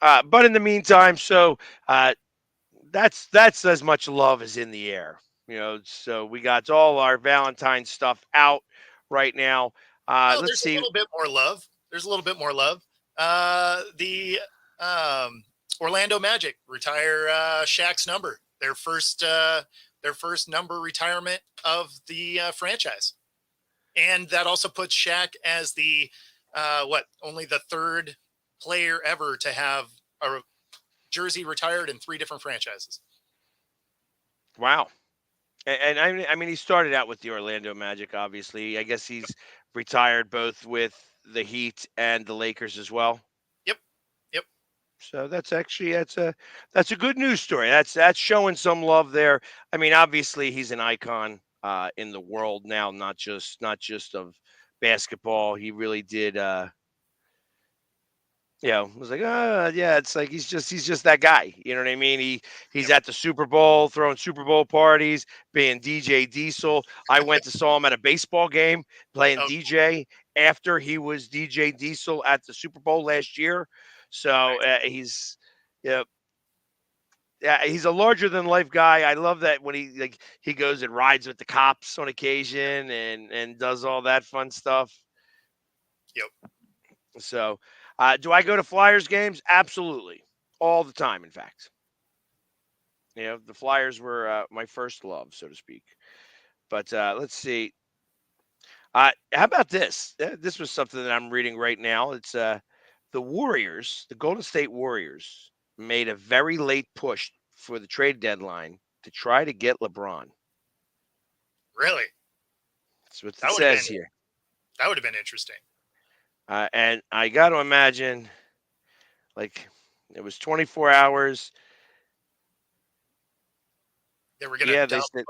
But in the meantime, so that's as much love as in the air. So we got all our Valentine's stuff out right now. Oh, Let's there's a see. little bit more love. There's a little bit more love. The Orlando Magic retire Shaq's number. Their first number retirement of the franchise, and that also puts Shaq as the only the third player ever to have a jersey retired in 3 different franchises. Wow. And I mean, he started out with the Orlando Magic, obviously. I guess he's retired both with the Heat and the Lakers as well. Yep. Yep. So that's a good news story. That's showing some love there. I mean, obviously he's an icon in the world now, not just of basketball. He really did. Was like, yeah, it's like he's just that guy. You know what I mean? He's Yep. at the Super Bowl, throwing Super Bowl parties, being DJ Diesel. I went to saw him at a baseball game playing Oh, DJ after he was DJ Diesel at the Super Bowl last year. So nice. yeah, yeah, he's a larger than life guy. I love that when he goes and rides with the cops on occasion and does all that fun stuff. Yep. So, do I go to Flyers games? Absolutely, all the time. In fact, the Flyers were my first love, so to speak. But let's see. How about this? This was something that I'm reading right now. It's the Warriors, the Golden State Warriors, made a very late push for the trade deadline to try to get LeBron. Really? That's what it That would have says been here. interesting. And I got to imagine, like, it was 24 hours. They were going to Yeah, they dump said.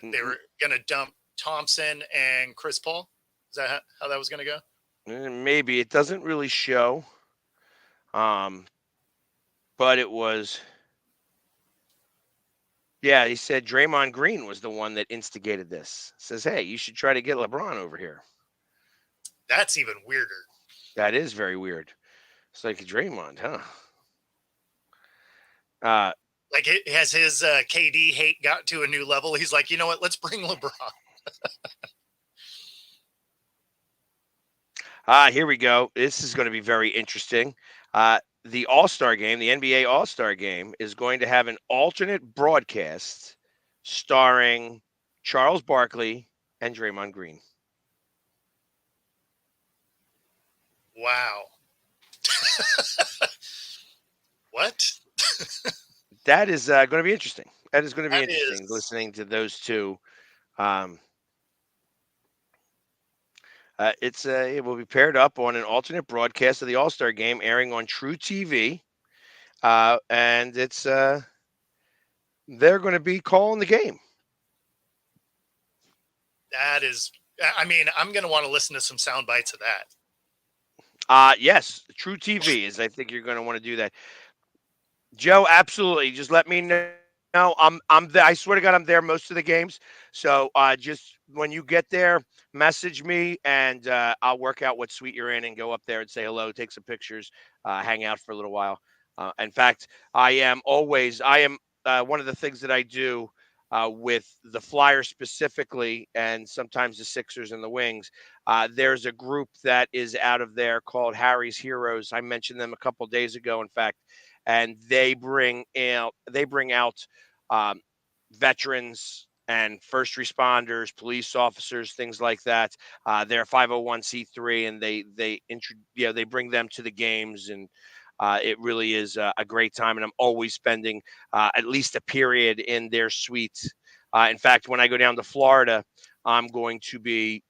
They were going to dump Thompson and Chris Paul. Is that how that was going to go? Maybe it doesn't really show, but it was. Yeah, he said Draymond Green was the one that instigated this. Says, hey, you should try to get LeBron over here. That's even weirder. That is very weird. It's like Draymond, huh? Like, has his KD hate got to a new level? He's like, you know what? Let's bring LeBron. Here we go. This is going to be very interesting. The All-Star game, the NBA All-Star game, is going to have an alternate broadcast starring Charles Barkley and Draymond Green. Wow. What? That is going to be interesting. That is going to be That interesting is- listening to those two. It will be paired up on an alternate broadcast of the All-Star game airing on True TV. And they're going to be calling the game. That is, I mean, I'm going to want to listen to some sound bites of that. Yes, True TV is. I think you're going to want to do that. Joe, absolutely. Just let me know. I'm there. I swear to God, I'm there most of the games. So just when you get there, message me and I'll work out what suite you're in and go up there and say hello, take some pictures, hang out for a little while. In fact, I am one of the things that I do with the Flyers specifically, and sometimes the Sixers and the Wings. There's a group that is out of there called Harry's Heroes. I mentioned them a couple days ago, in fact, and they bring out veterans and first responders, police officers, things like that. They're 501c3, and they bring them to the games, and it really is a great time. And I'm always spending at least a period in their suites. In fact, when I go down to Florida, I'm going to be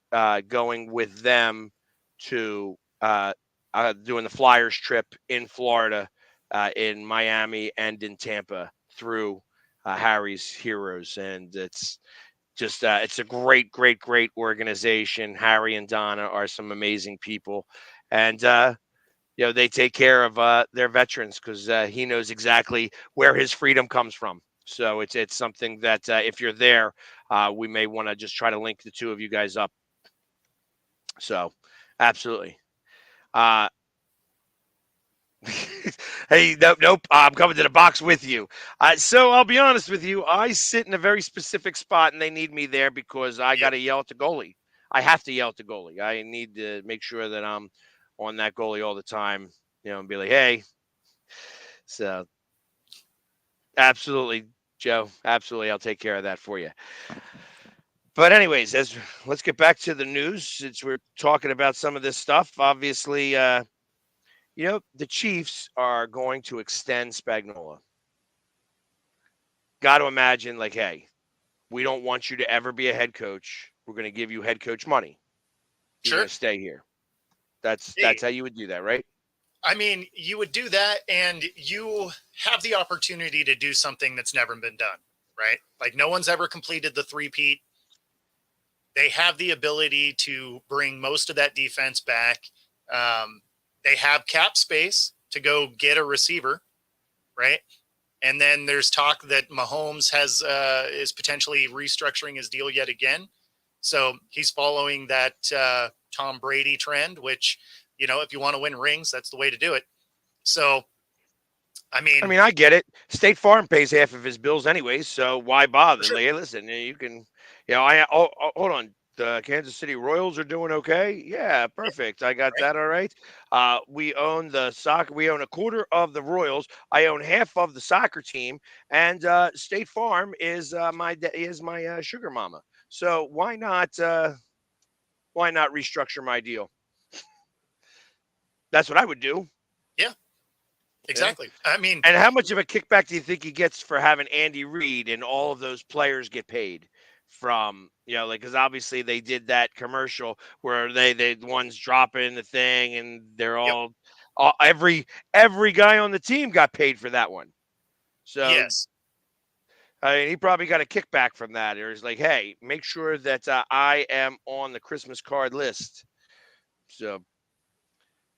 going with them to doing the Flyers trip in Florida, in Miami and in Tampa through Harry's Heroes. And it's just it's a great organization. Harry and Donna are some amazing people, and they take care of their veterans, because he knows exactly where his freedom comes from. So it's something that if you're there, we may want to just try to link the two of you guys up. So absolutely. Hey, nope. I'm coming to the box with you. So I'll be honest with you. I sit in a very specific spot, and they need me there because I got Yep. to yell at the goalie. I have to yell at the goalie. I need to make sure that I'm on that goalie all the time, and be like, hey. So absolutely, Joe. Absolutely, I'll take care of that for you. But anyways, let's get back to the news since we're talking about some of this stuff. Obviously, the Chiefs are going to extend Spagnuolo. Got to imagine, like, hey, we don't want you to ever be a head coach. We're going to give you head coach money. You're going Sure. to stay here. That's Hey, how you would do that, right? I mean, you would do that, and you have the opportunity to do something that's never been done, right? Like, no one's ever completed the three-peat. They have the ability to bring most of that defense back. They have cap space to go get a receiver, right? And then there's talk that Mahomes is potentially restructuring his deal yet again. So he's following that Tom Brady trend, which, if you want to win rings, that's the way to do it. So, I mean, I get it. State Farm pays half of his bills anyways, so why bother? sure, Like, hey, listen, you can, hold on. The Kansas City Royals are doing okay. Yeah, yeah, perfect. I got right, that all right. We own the soccer. We own a quarter of the Royals. I own half of the soccer team, and State Farm is my sugar mama. So why not restructure my deal? That's what I would do. yeah, Yeah. exactly. I mean, And how much of a kickback do you think he gets for having Andy Reid and all of those players get paid from, because obviously they did that commercial where they the ones dropping the thing and they're yep, all every guy on the team got paid for that one. So yes, I mean, he probably got a kickback from that. Or he's like, hey, make sure that I am on the Christmas card list. So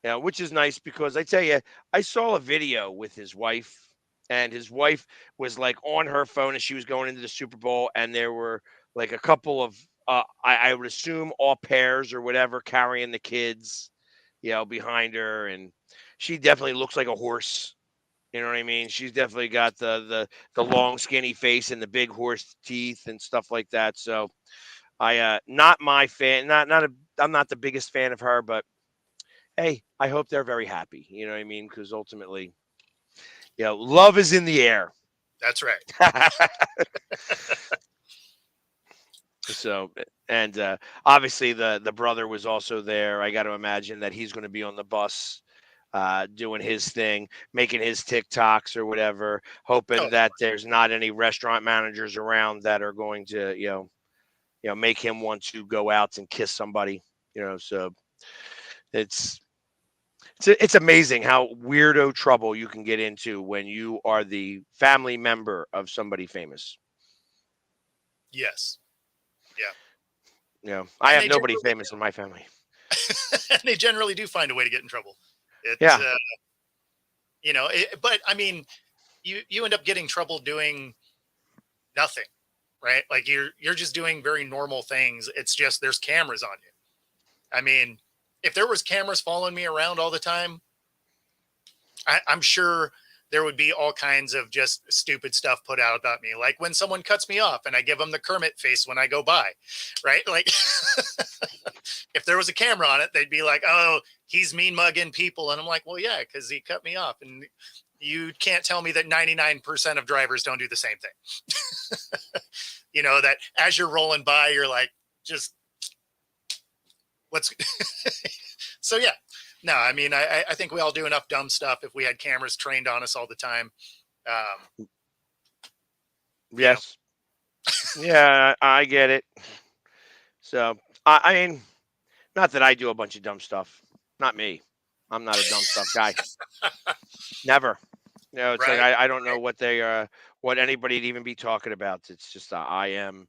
yeah, which is nice because I tell you, I saw a video with his wife, and his wife was like on her phone as she was going into the Super Bowl, and there were like a couple of, I would assume, all pairs or whatever carrying the kids, behind her, and she definitely looks like a horse. You know what I mean? She's definitely got the long skinny face and the big horse teeth and stuff like that. So not my fan, I'm not the biggest fan of her, but hey, I hope they're very happy. You know what I mean? Because ultimately, love is in the air. that's right. So, and obviously the brother was also there. I got to imagine that he's going to be on the bus, doing his thing, making his TikToks or whatever, hoping Oh, that there's not any restaurant managers around that are going to, make him want to go out and kiss somebody. So it's it's amazing how weirdo trouble you can get into when you are the family member of somebody famous. yes, yeah, I and have they nobody generally famous in my family. and they generally do find a way to get in trouble. It, Yeah. but I mean, you end up getting trouble doing nothing, right? Like you're just doing very normal things. It's just there's cameras on you. I mean, if there was cameras following me around all the time, I'm sure there would be all kinds of just stupid stuff put out about me. Like when someone cuts me off and I give them the Kermit face when I go by, right? Like if there was a camera on it, they'd be like, oh, he's mean mugging people. And I'm like, well, yeah, because he cut me off. And you can't tell me that 99% of drivers don't do the same thing. That as you're rolling by, you're like, just what's so yeah. No, I mean, I think we all do enough dumb stuff if we had cameras trained on us all the time. Um, you know, Yes. Yeah, I get it. So I mean, not that I do a bunch of dumb stuff. Not me. I'm not a dumb stuff guy. Never. It's like right, I don't know right. what anybody'd even be talking about. It's just I am,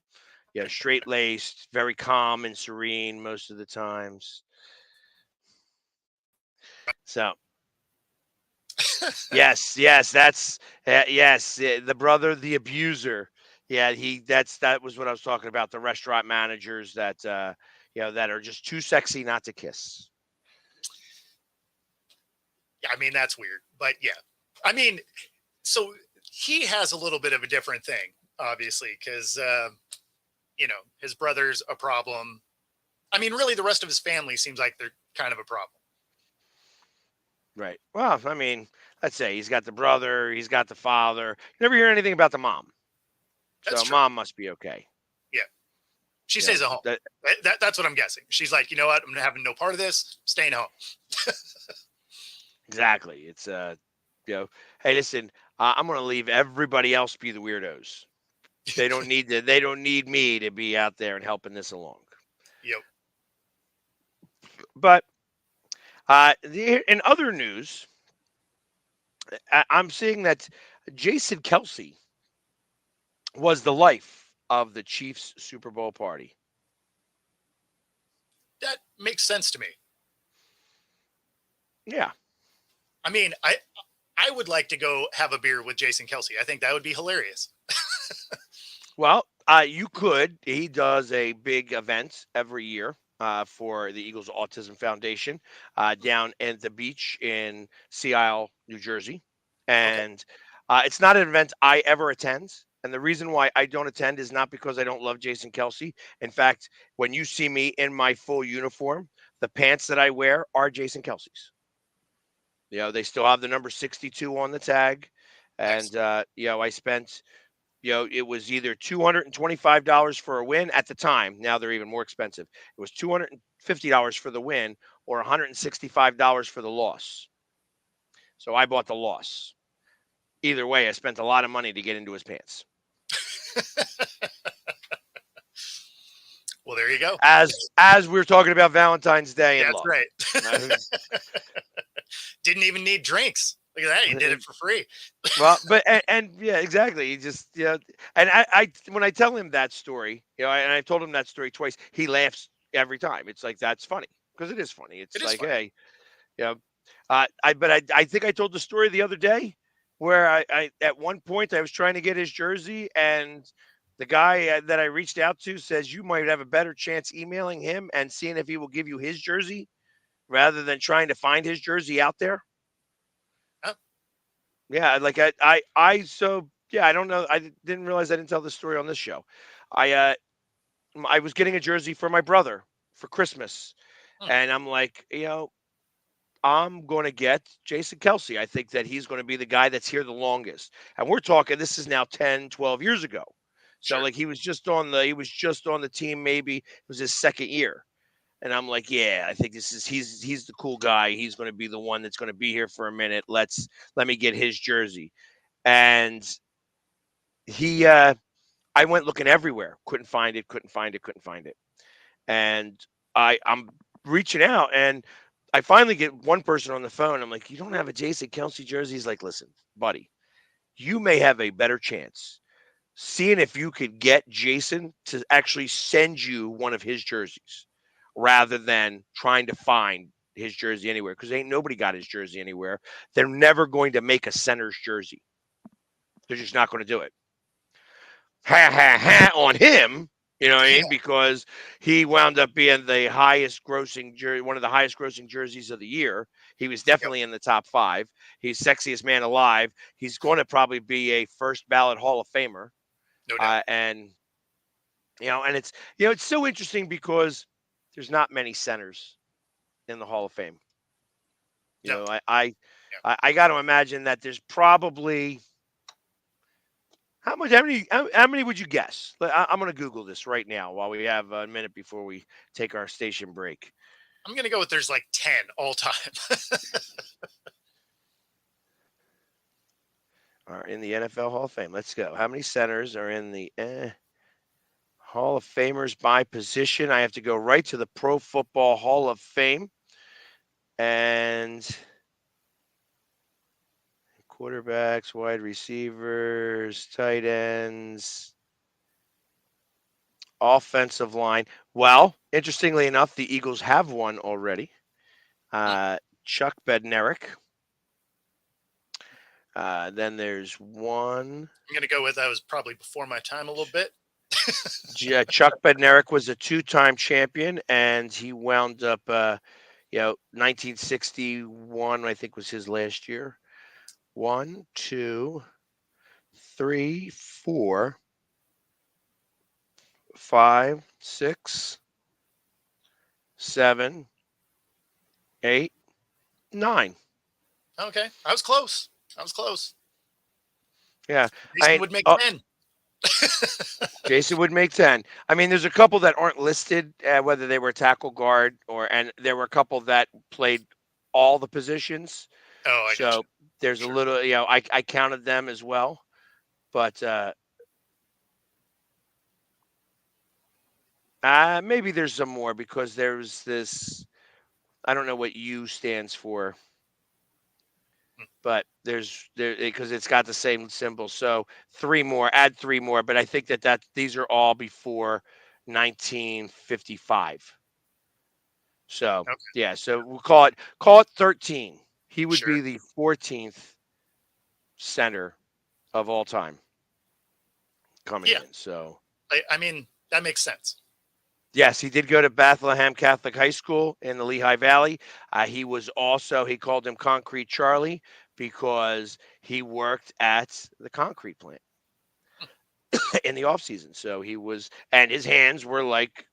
straight laced, very calm and serene most of the times. So yes, that's yes, the brother, the abuser. Yeah, that was what I was talking about. The restaurant managers that that are just too sexy not to kiss. Yeah, I mean, that's weird, but yeah. I mean, so he has a little bit of a different thing, obviously, because, his brother's a problem. I mean, really, the rest of his family seems like they're kind of a problem. Right. Well, I mean, let's say he's got the brother, he's got the father. You never hear anything about the mom. That's So true. mom must be okay. Yeah. She You stays know, at home. That's what I'm guessing. She's like, you know what? I'm having no part of this. Staying home. exactly. It's hey, listen, I'm gonna leave everybody else be the weirdos. They don't need to. They don't need me to be out there and helping this along. Yep. But in other news, I'm seeing that Jason Kelsey was the life of the Chiefs Super Bowl party. That makes sense to me. Yeah. I mean, I would like to go have a beer with Jason Kelsey. I think that would be hilarious. Well, you could. He does a big event every year for the Eagles Autism Foundation down at the beach in Sea Isle, New Jersey. Okay. And it's not an event I ever attend. And the reason why I don't attend is not because I don't love Jason Kelsey. In fact, when you see me in my full uniform, the pants that I wear are Jason Kelsey's. They still have the number 62 on the tag. Nice. And, I spent it was either $225 for a win at the time. Now they're even more expensive. It was $250 for the win or $165 for the loss. So I bought the loss. Either way, I spent a lot of money to get into his pants. Well, there you go. As we were talking about Valentine's Day and That's love. right. Didn't even need drinks. Look at that. You did it for free. Well, but and yeah, exactly. He just and I when I tell him that story, and I told him that story twice, he laughs every time. It's like that's funny because it is funny. It's like, funny. hey, I think I told the story the other day where I at one point I was trying to get his jersey and the guy that I reached out to says you might have a better chance emailing him and seeing if he will give you his jersey rather than trying to find his jersey out there. Yeah, like I don't know. I didn't realize I didn't tell this story on this show. I was getting a jersey for my brother for Christmas, and I'm like, I'm going to get Jason Kelsey. I think that he's going to be the guy that's here the longest. And we're talking this is now 10, 12 years ago. So Sure. like he was just on the team, maybe it was his second year. And I'm like, yeah, I think he's the cool guy. He's going to be the one that's going to be here for a minute. Let me get his jersey. And I went looking everywhere, couldn't find it. And I'm reaching out and I finally get one person on the phone. I'm like, you don't have a Jason Kelsey jersey? He's like, listen, buddy, you may have a better chance seeing if you could get Jason to actually send you one of his jerseys rather than trying to find his jersey anywhere because ain't nobody got his jersey anywhere. They're never going to make a center's jersey. They're just not going to do it. Ha ha ha on him, you know what I mean? Because he wound up being the highest grossing one of the highest grossing jerseys of the year. He was definitely in the top 5. He's sexiest man alive. He's going to probably be a first ballot Hall of Famer. No doubt. And it's so interesting because there's not many centers in the Hall of Fame. I got to imagine that there's probably how many would you guess? I'm going to Google this right now while we have a minute before we take our station break. I'm going to go with there's like 10 all time. Are in the NFL Hall of Fame. Let's go. How many centers are in the Hall of Famers by position? I have to go right to the Pro Football Hall of Fame. And quarterbacks, wide receivers, tight ends, offensive line. Well, interestingly enough, the Eagles have one already. Chuck Bednarik. Then there's one. I'm going to go with that was probably before my time a little bit. Chuck Bednarik was a 2-time champion, and he wound up, 1961, I think was his last year. 1, 2, 3, 4, 5, 6, 7, 8, 9. Okay, I was close. Yeah, Jason would make 10. Jason would make 10. I mean, there's a couple that aren't listed, whether they were tackle guard and there were a couple that played all the positions. Oh, I So gotcha. there's a little, I counted them as well, but maybe there's some more because there's this. I don't know what U stands for, but there because it's got the same symbol. So 3 more, add 3 more. But I think that these are all before 1955. So Okay, yeah, so we'll call it 13. He would sure. be the 14th center of all time coming Yeah, in. So I mean that makes sense. yes, he did go to Bethlehem Catholic High School in the Lehigh Valley. He called him Concrete Charlie because he worked at the concrete plant in the off season. So and his hands were like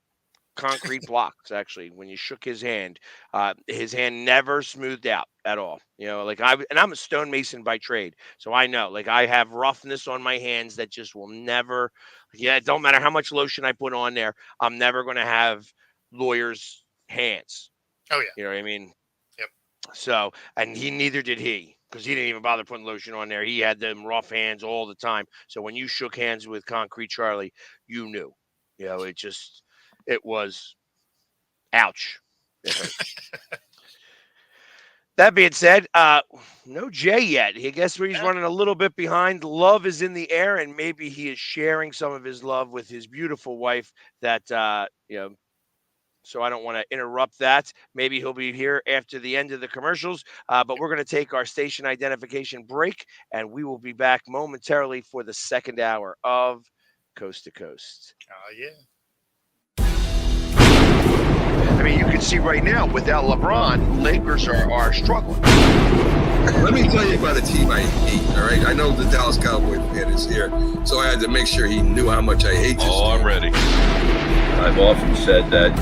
concrete blocks. Actually, when you shook his hand never smoothed out at all. Like I'm a stonemason by trade, so I know. Like I have roughness on my hands that just will never. Yeah, it don't matter how much lotion I put on there, I'm never going to have lawyers' hands. Oh yeah. You know what I mean? Yep. So, and neither did he, because he didn't even bother putting lotion on there. He had them rough hands all the time. So when you shook hands with Concrete Charlie, you knew. It was, ouch. It hurt. That being said, no Jay yet. I guess he's running a little bit behind. Love is in the air, and maybe he is sharing some of his love with his beautiful wife. So I don't want to interrupt that. Maybe he'll be here after the end of the commercials. But we're going to take our station identification break, and we will be back momentarily for the second hour of Coast to Coast. Yeah. I mean, you can see right now, without LeBron, Lakers are struggling. Let me tell you about a team I hate, all right? I know the Dallas Cowboy fan is here, so I had to make sure he knew how much I hate this team. I'm ready. I've often said that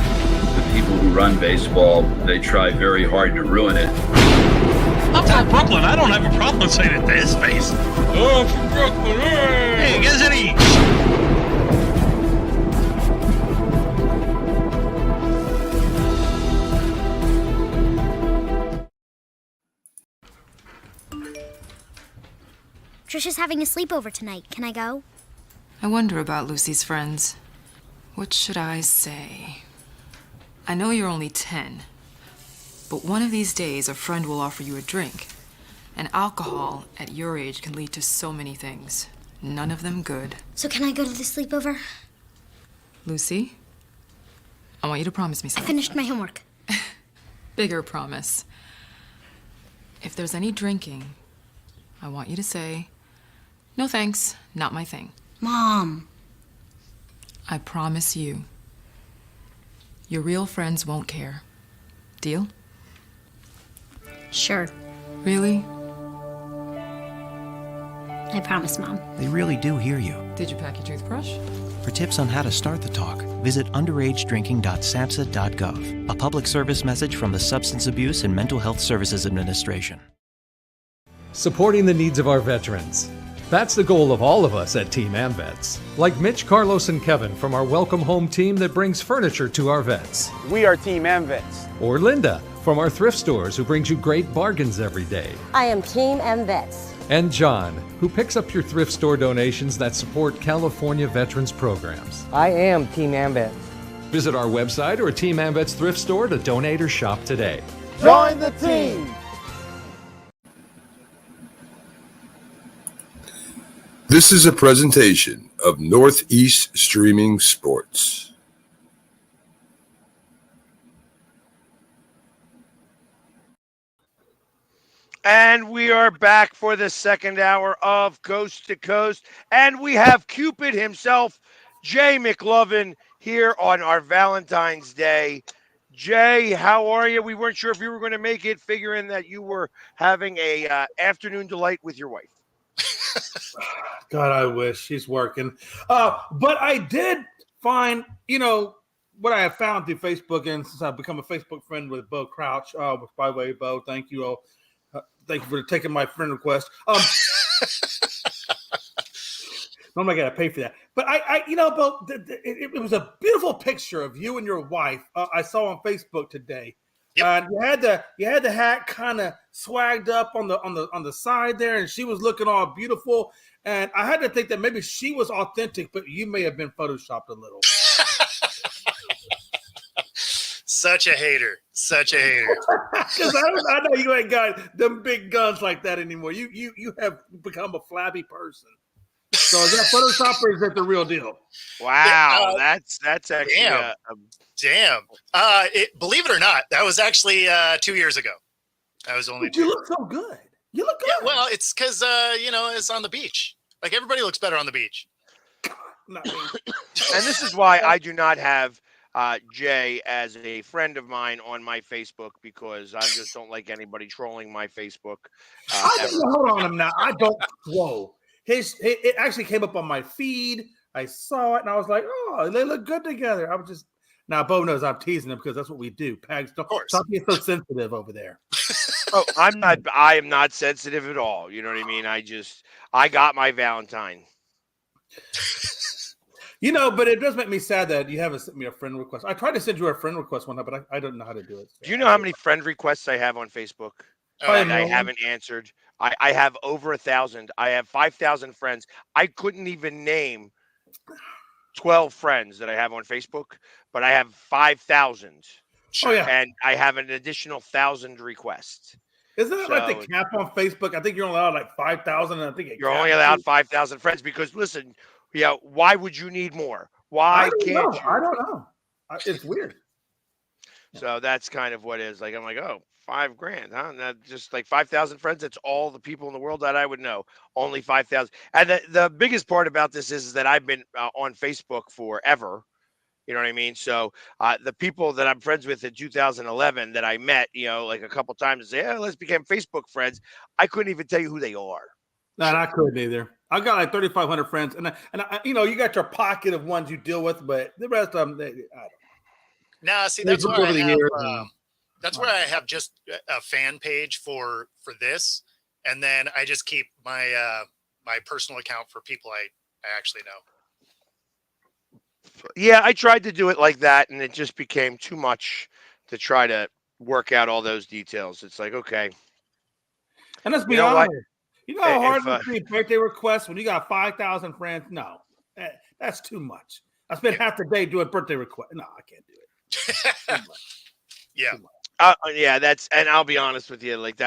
the people who run baseball, they try very hard to ruin it. I'm from Brooklyn. I don't have a problem saying it to his face. Oh, from Brooklyn. Hey, guys, any? Trisha's having a sleepover tonight. Can I go? I wonder about Lucy's friends. What should I say? I know you're only 10, but one of these days a friend will offer you a drink. And alcohol at your age can lead to so many things. None of them good. So can I go to the sleepover? Lucy, I want you to promise me I something. finished my homework. Bigger promise. If there's any drinking, I want you to say, "No thanks, not my thing." Mom. I promise you. Your real friends won't care. Deal? Sure. Really? I promise, Mom. They really do hear you. Did you pack your toothbrush? For tips on how to start the talk, visit underagedrinking.samhsa.gov, a public service message from the Substance Abuse and Mental Health Services Administration. Supporting the needs of our veterans. That's the goal of all of us at Team AmVets. Like Mitch, Carlos, and Kevin from our Welcome Home team that brings furniture to our vets. We are Team AmVets. Or Linda from our thrift stores who brings you great bargains every day. I am Team AmVets. And John, who picks up your thrift store donations that support California veterans programs. I am Team AmVets. Visit our website or a Team AmVets thrift store to donate or shop today. Join the team! This is a presentation of Northeast Streaming Sports. And we are back for the second hour of Coast to Coast. And we have Cupid himself, Jay McLovin, here on our Valentine's Day. Jay, how are you? We weren't sure if you were going to make it, figuring that you were having a afternoon delight with your wife. God, I wish she's working. But I did find, what I have found through Facebook, and since I've become a Facebook friend with Bo Crouch. By the way, Bo, thank you. Thank you for taking my friend request. Normally I got to pay for that. But Bo, it was a beautiful picture of you and your wife. I saw on Facebook today. Yep. You had the hat kind of swagged up on the side there, and she was looking all beautiful. And I had to think that maybe she was authentic, but you may have been photoshopped a little. Such a hater. Because I know you ain't got them big guns like that anymore. You have become a flabby person. So is that Photoshop or is that the real deal? Wow, that's actually damn. Believe it or not, that was actually 2 years ago. That was only. But you look so good. You look good. Yeah, well, it's because it's on the beach. Like everybody looks better on the beach. Not me. And this is why I do not have Jay as a friend of mine on my Facebook, because I just don't like anybody trolling my Facebook. Hold on him now. I don't troll. It actually came up on my feed. I saw it and I was like, oh, they look good together. I was just now Bo knows I'm teasing him because that's what we do. Pags, don't stop being so sensitive over there. Oh, I am not sensitive at all. You know what I mean? I got my Valentine. But it does make me sad that you haven't sent me a friend request. I tried to send you a friend request one time, but I don't know how to do it. Do you know how many friend requests I have on Facebook? I haven't answered. I have over 1,000. I have 5,000 friends. I couldn't even name 12 friends that I have on Facebook, but I have 5,000. Oh, yeah. And I have an additional 1,000 requests. Isn't that like the cap on Facebook? I think you're only allowed like 5,000. And I think you're only allowed 5,000 friends because, listen, why would you need more? Why can't you? I don't know. It's weird. So that's kind of what it is. Like, I'm like, oh, $5,000, huh? And that just like 5,000 friends. It's all the people in the world that I would know. Only 5,000. And the biggest part about this is that I've been on Facebook forever. You know what I mean? So the people that I'm friends with in 2011 that I met, like a couple times and say, yeah, let's become Facebook friends. I couldn't even tell you who they are. No, I couldn't either. I got like 3,500 friends, and you got your pocket of ones you deal with, but the rest of them, I don't know. Nah, see, that's where I have. That's where I have just a fan page for this, and then I just keep my my personal account for people I actually know. Yeah, I tried to do it like that, and it just became too much to try to work out all those details. It's like, okay. And let's be honest. You know how hard it is to do birthday requests when you got 5,000 friends? No, that's too much. I spent half the day doing birthday requests. No, I can't do it. Yeah. That's, and I'll be honest with you, like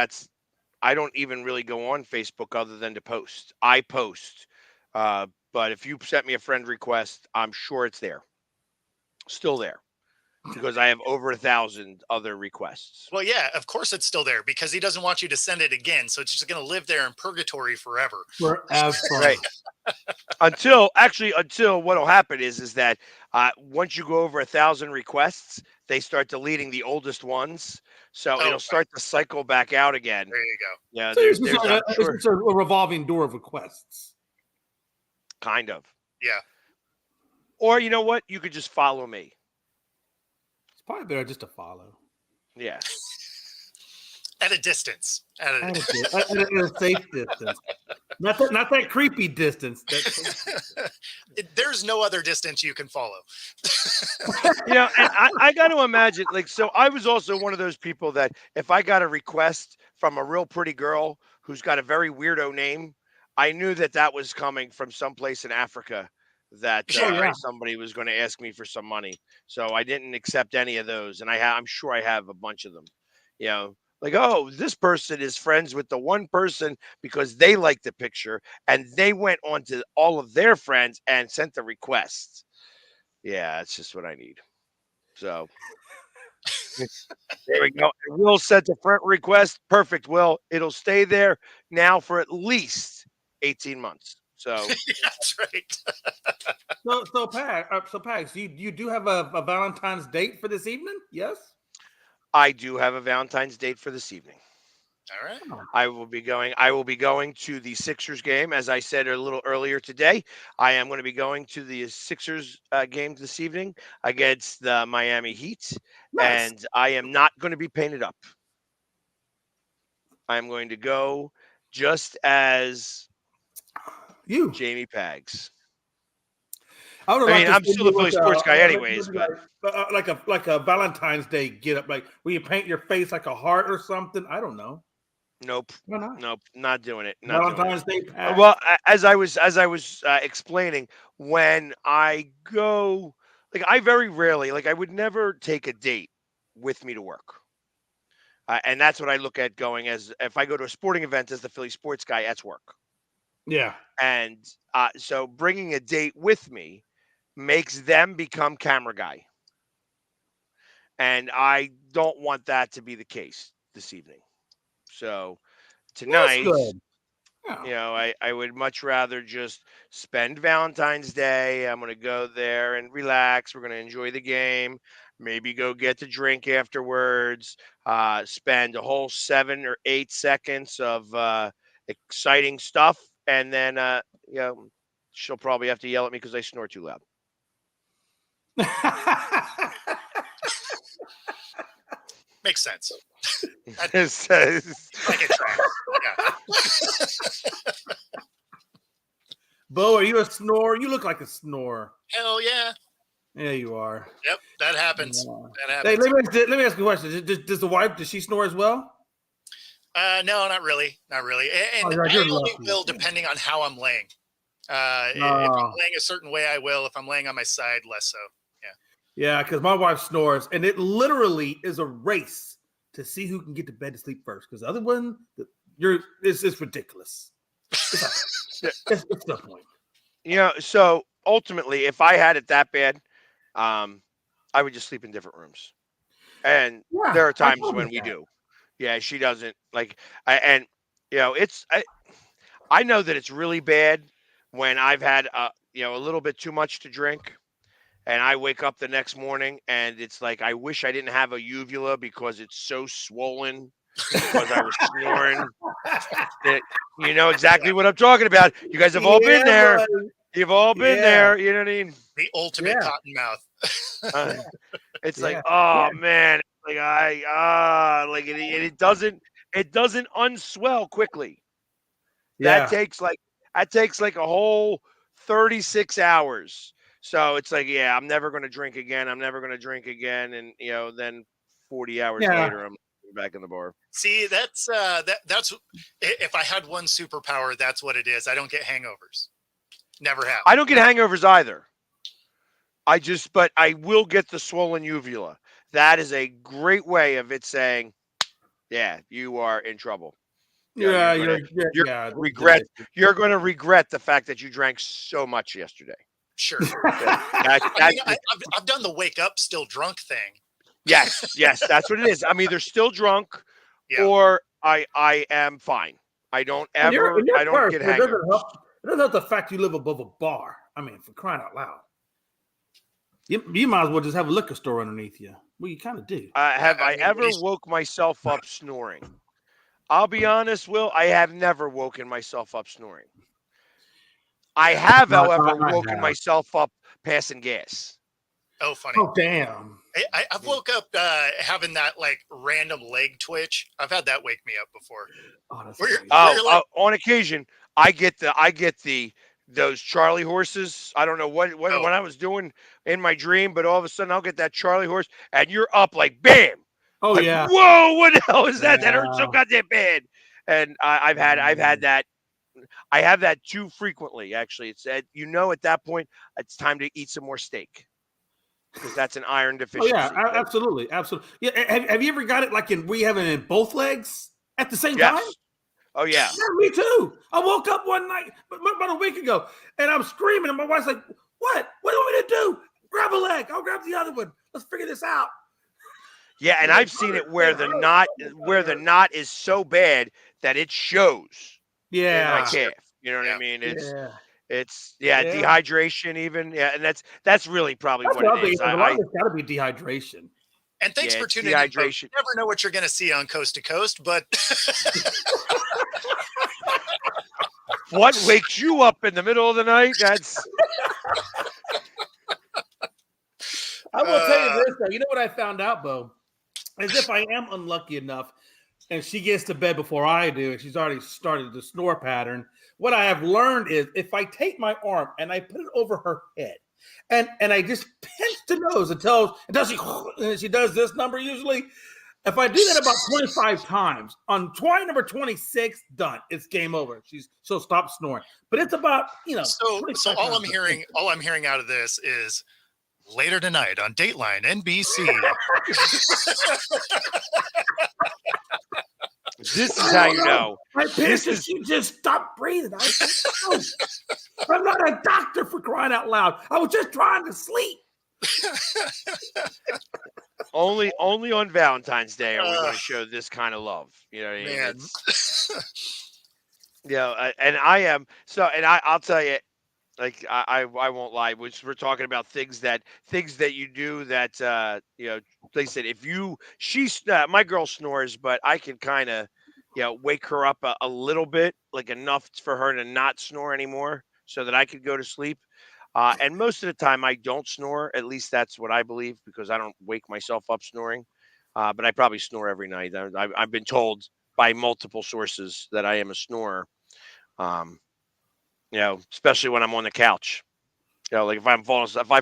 I don't even really go on Facebook other than to post. I post, but if you sent me a friend request, I'm sure it's there, still there, because I have over 1,000 other requests. Well, yeah, of course it's still there because he doesn't want you to send it again, so it's just going to live there in purgatory forever. Right. Until what'll happen is that once you go over 1,000 requests, they start deleting the oldest ones, so it'll start to cycle back out again. There you go. Yeah, so it's a revolving door of requests. Kind of. Yeah. Or you know what? You could just follow me. It's probably better just to follow. Yeah. At a distance. At a safe distance. Not that creepy distance. There's no other distance you can follow. And I got to imagine, so I was also one of those people that if I got a request from a real pretty girl who's got a very weirdo name, I knew that was coming from someplace in Africa that somebody was going to ask me for some money. So I didn't accept any of those. And I'm sure I have a bunch of them, like, oh, this person is friends with the one person because they liked the picture and they went on to all of their friends and sent the requests. Yeah, that's just what I need. So there we go. Will sent a friend request. Perfect, Will. It'll stay there now for at least 18 months. So that's right. So Pags, you do have a Valentine's date for this evening? Yes. I do have a Valentine's date for this evening. All right. I will be going to the Sixers game, as I said a little earlier today. I am going to be going to the Sixers game this evening against the Miami Heat, Nice. and I am not going to be painted up. I'm going to go just as you, Jamie Pags. I would I like mean, to I'm see still you a Philly with, sports guy, maybe anyways. But like a Valentine's Day get up, like where you paint your face like a heart or something. I don't know. nope, Why not? nope, not doing it. Not doing it. Valentine's Day pack. Well, as I was explaining, when I go, like I very rarely, like I would never take a date with me to work, and that's what I look at going as if I go to a sporting event as the Philly sports guy, that's work. Yeah. And so bringing a date with me makes them become camera guy, and I don't want that to be the case this evening. So That's tonight, good. you know, I would much rather just spend Valentine's Day. I'm going to go there and relax. We're going to enjoy the game. Maybe go get the drink afterwards. Spend a whole 7 or 8 seconds of exciting stuff. And then, you know, she'll probably have to yell at me because I snore too loud. Makes sense. It's, Like it tracks. Yeah. Bo, are you a snorer? You look like a snorer. Hell yeah. Yeah, you are. Yep, that happens. Yeah. That Hey, happens. let me ask you a question. Does the wife, does she snore as well? No, not really. Not really. And Oh, I you're only lucky. will depending on how I'm laying. If I'm laying a certain way, I will. If I'm laying on my side, less so. Yeah. Yeah, because my wife snores, and it literally is a race to see who can get to bed to sleep first. Because the other one, it's ridiculous. It's no point. you know, so ultimately, if I had it that bad, I would just sleep in different rooms. And Yeah, there are I times told when you we that. do. Yeah, she doesn't like. And you know, I know that it's really bad when I've had a little bit too much to drink, and I wake up the next morning and it's like I wish I didn't have a uvula because it's so swollen because I was snoring. You know exactly what I'm talking about. You guys have all been there. buddy. You've all been there. You know what I mean? The ultimate cotton mouth. It's like, Yeah. oh man, like it doesn't unswell quickly. Yeah. That takes like a whole 36 hours. So it's like, yeah, I'm never going to drink again. I'm never going to drink again. And you know, then 40 hours Yeah. later, I'm back in the bar. See, that's if I had one superpower, that's what it is. I don't get hangovers. Never have. I don't get hangovers either. But I will get the swollen uvula. That is a great way of it saying, yeah, you are in trouble. You know, You're you're going to regret the fact that you drank so much yesterday. Sure. I've I've done the wake up still drunk thing. Yes, that's what it is. I'm either still drunk or I am fine. I don't get hangovers. It doesn't help the fact you live above a bar. I mean, for crying out loud. You might as well just have a liquor store underneath you. Well, you kind of do. Have I ever woke myself up snoring? I'll be honest, Will. I have never woken myself up snoring. I have, however, woken myself up passing gas. Oh, funny. Oh, damn. I've woke up having that like random leg twitch. I've had that wake me up before. On occasion, I get those Charlie horses. I don't know what I was doing in my dream, but all of a sudden I'll get that Charlie horse, and you're up like bam. Oh like, yeah. Whoa! What the hell is that? That hurts so goddamn bad. And I've had that. I have that too frequently. Actually, it's at that point it's time to eat some more steak because that's an iron deficiency. Oh yeah, absolutely. Yeah. Have you ever got it like we have it in both legs at the same time? Oh yeah. Me too. I woke up one night about a week ago, and I'm screaming, and my wife's like, "What? What do you want me to do? Grab a leg. I'll grab the other one. Let's figure this out." Yeah, and I've seen it where the knot is so bad that it shows. Yeah. In my calf. You know what I mean? It's dehydration even. Yeah, and that's really probably what it is. It's got to be dehydration. And thanks for it's tuning in. Folks. dehydration. You never know what you're going to see on Coast to Coast, but what wakes you up in the middle of the night? That's. I will tell you this, though. You know what I found out, Bo? As if I am unlucky enough and she gets to bed before I do and she's already started the snore pattern, what I have learned is if I take my arm and I put it over her head and I just pinch the nose until she does this number usually. If I do that about 25 times, on try number 26, done. It's game over. She'll stop snoring. But it's about, So all I'm hearing out of this is later tonight on Dateline NBC. This is how you know. My parents, she just stopped breathing. I'm not a doctor, for crying out loud. I was just trying to sleep. Only on Valentine's Day are we going to show this kind of love. You know what I mean? And I am so, and I'll tell you, like I won't lie. We're talking about things that you do that they said my girl snores, but I can kind of wake her up a little bit, like enough for her to not snore anymore, so that I could go to sleep. And most of the time I don't snore. At least that's what I believe, because I don't wake myself up snoring. But I probably snore every night. I've been told by multiple sources that I am a snorer. Especially when I'm on the couch. Like if I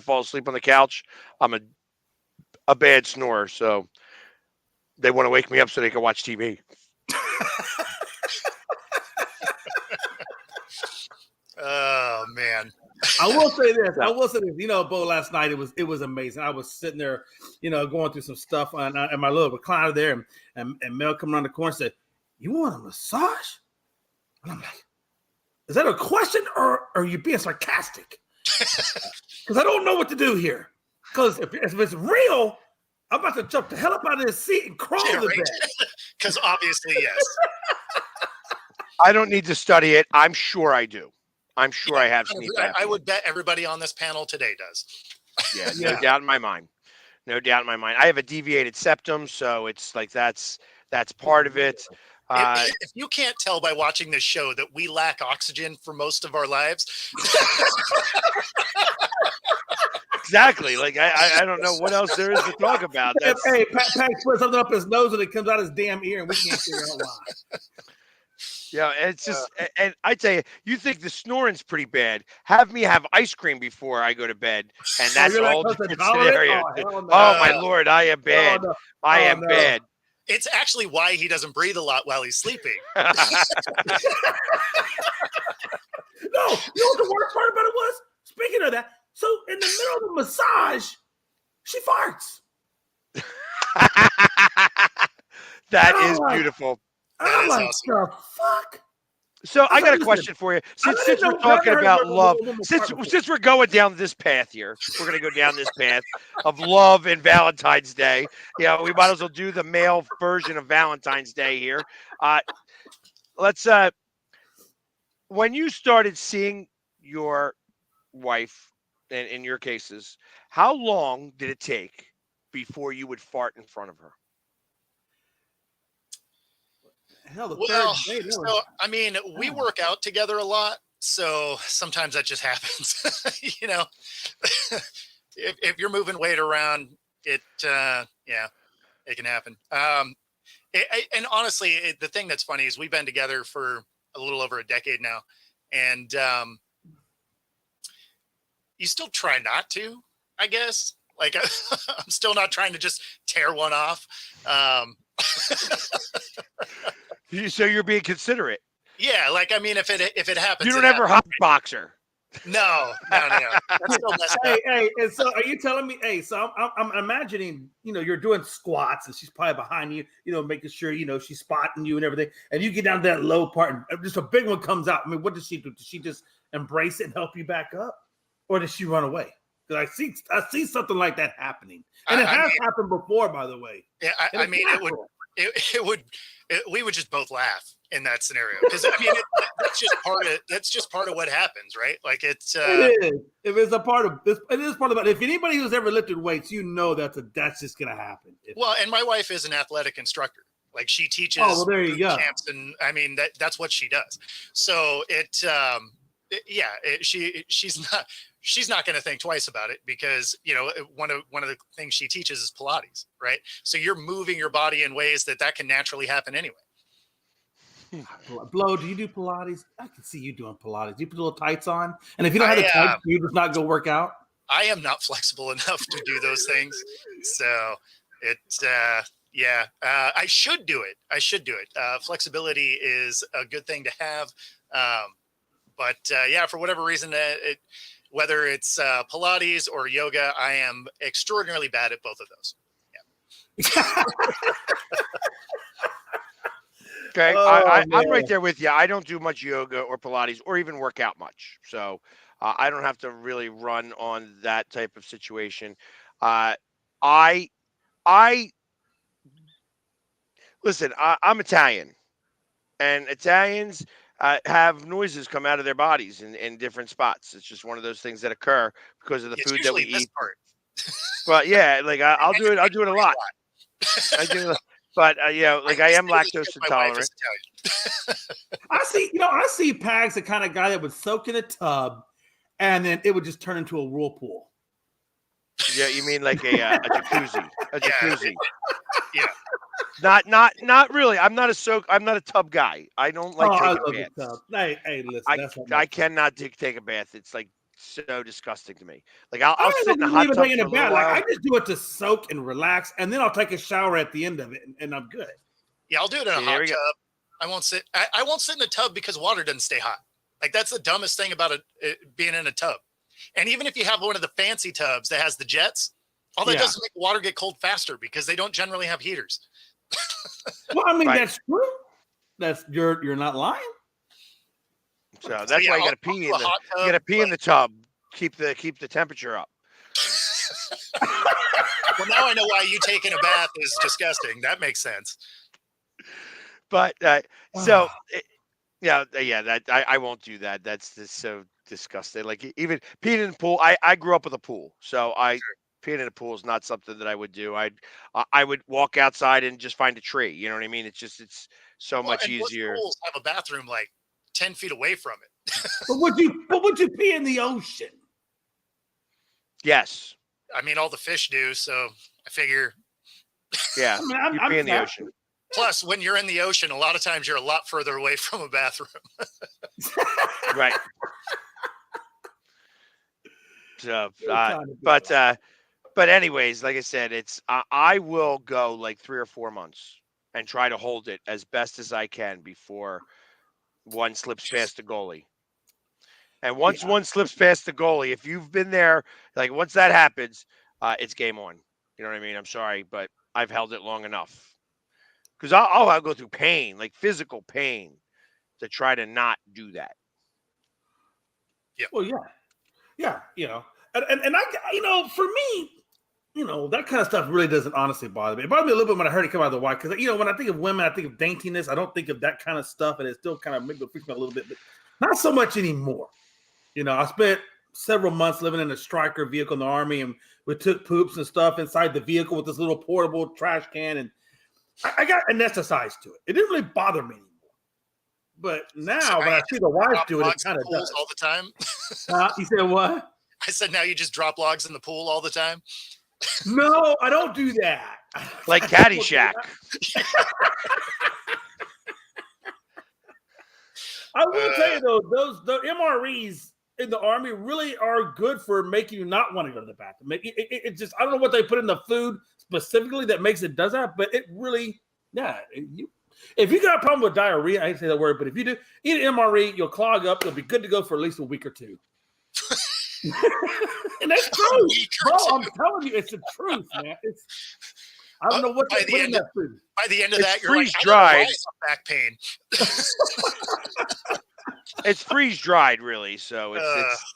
fall asleep on the couch, I'm a bad snorer. So they want to wake me up so they can watch TV. Oh man. I will say this. Bo, last night it was amazing. I was sitting there, going through some stuff and my little recliner there, and Mel come around the corner and said, "You want a massage?" And I'm like, "Is that a question or are you being sarcastic?" Because I don't know what to do here. Because if it's real, I'm about to jump the hell up out of this seat and crawl to the bed. Because obviously, yes. I don't need to study it. I'm sure I do. I'm sure I have sneak back. I would bet everybody on this panel today does. Yeah, no doubt in my mind. No doubt in my mind. I have a deviated septum, so it's like that's part of it. If you can't tell by watching this show that we lack oxygen for most of our lives. Exactly. Like I don't know what else there is to talk about. Hey, Pat puts something up his nose and it comes out his damn ear, and we can't figure out why. Yeah, it's just, and I tell you, you think the snoring's pretty bad. Have me have ice cream before I go to bed, and that's a whole different scenario. Oh, my Lord, I am bad. Oh, no. I am bad. It's actually why he doesn't breathe a lot while he's sleeping. No, you know what the worst part about it was? Speaking of that, so in the middle of the massage, she farts. That is beautiful. I'm like, the fuck? So I got a question for you. Since we're talking about love, since we're going down this path here, we're going to go down this path of love and Valentine's Day. Yeah, we might as well do the male version of Valentine's Day here. Let's. When you started seeing your wife, in your cases, how long did it take before you would fart in front of her? Well, so I mean, we work out together a lot, so sometimes that just happens. If you're moving weight around, it can happen. And honestly, the thing that's funny is we've been together for a little over a decade now, and you still try not to, I guess. Like I'm still not trying to just tear one off. So you're being considerate. Yeah, like I mean, if it happens, you don't ever hot boxer. No. That's still messed up. Hey, and so are you telling me? Hey, so I'm imagining, you're doing squats and she's probably behind you, making sure she's spotting you and everything, and you get down to that low part and just a big one comes out. I mean, what does she do? Does she just embrace it and help you back up, or does she run away? Because I see something like that happening, and it has happened before, by the way. Yeah, I mean, we would just both laugh in that scenario, because I mean that's just part of what happens, right? Like it's it is. If it's a part of this, it is part of it. If anybody who's ever lifted weights, you know that's just gonna happen. Well, and my wife is an athetic instructor. Like she teaches there you go. camps, and I mean that's what she does. So she's not going to think twice about it, because one of the things she teaches is Pilates, right? So you're moving your body in ways that can naturally happen anyway. Blow, do you do Pilates? I can see you doing Pilates. You put little tights on, and if you don't have the tights, you just not go work out. I am not flexible enough to do those things, so I should do it. Flexibility is a good thing to have, but for whatever reason, whether it's Pilates or yoga, I am extraordinarily bad at both of those. Yeah. Okay, I'm right there with you. I don't do much yoga or Pilates or even work out much, so I don't have to really run on that type of situation. Listen, I'm Italian, and Italians have noises come out of their bodies in different spots. It's just one of those things that occur because of the food that we eat. But yeah, like I'll do it a lot. I do. But I am lactose intolerant. I see Pags, the kind of guy that would soak in a tub, and then it would just turn into a whirlpool. Yeah, you mean like a jacuzzi? A jacuzzi. Yeah. Not really. I'm not a tub guy. I don't like taking baths. Hey, listen. I cannot take a bath. It's like so disgusting to me. Like I'll sit in a hot tub for a while. while. I just do it to soak and relax, and then I'll take a shower at the end of it, and I'm good. Yeah, I'll do it in a hot tub. I won't sit in a tub because water doesn't stay hot. Like that's the dumbest thing about it being in a tub. And even if you have one of the fancy tubs that has the jets, all that does is make water get cold faster because they don't generally have heaters. Well, I mean, that's true. You're not lying. So that's why you got to pee in the tub. Keep the temperature up. Well, now I know why you taking a bath is disgusting. That makes sense. But I won't do that. That's just so disgusting. Like even peeing in the pool. I grew up with a pool, so peeing in a pool is not something that I would do. I would walk outside and just find a tree. You know what I mean? It's so much easier. Most pools have a bathroom like 10 feet away from it. But would you pee in the ocean? Yes. I mean, all the fish do, so I figure. Yeah, you pee in the ocean. Plus, when you're in the ocean, a lot of times you're a lot further away from a bathroom. Right. So, but anyways, like I said, I will go like 3 or 4 months and try to hold it as best as I can before one slips past the goalie. And once one slips past the goalie, if you've been there, like once that happens, it's game on. You know what I mean? I'm sorry, but I've held it long enough. Because I'll go through pain, like physical pain, to try to not do that. Yeah. Well, yeah. And I, for me, that kind of stuff really doesn't honestly bother me. It bothers me a little bit when I heard it come out of the wife, because when I think of women, I think of daintiness. I don't think of that kind of stuff, and it still kind of makes me freak me a little bit, but not so much anymore. I spent several months living in a striker vehicle in the Army, and we took poops and stuff inside the vehicle with this little portable trash can, and I got anesthetized to it. It didn't really bother me anymore. But now, when I see the wife do it kind of does. All the time. You said what? I said now you just drop logs in the pool all the time. No, I don't do that. Like Caddyshack. I will tell you though, the MREs in the Army really are good for making you not want to go to the bathroom. It just, I don't know what they put in the food specifically that makes it does that, but it really, if you got a problem with diarrhea, I hate to say that word, but if you do eat an MRE, you'll clog up. You'll be good to go for at least a week or two. And that's true, bro. I'm telling you, it's the truth, man. I don't know what they put in that food. By the end of that, you're freeze dried. Back pain. It's freeze dried, really. So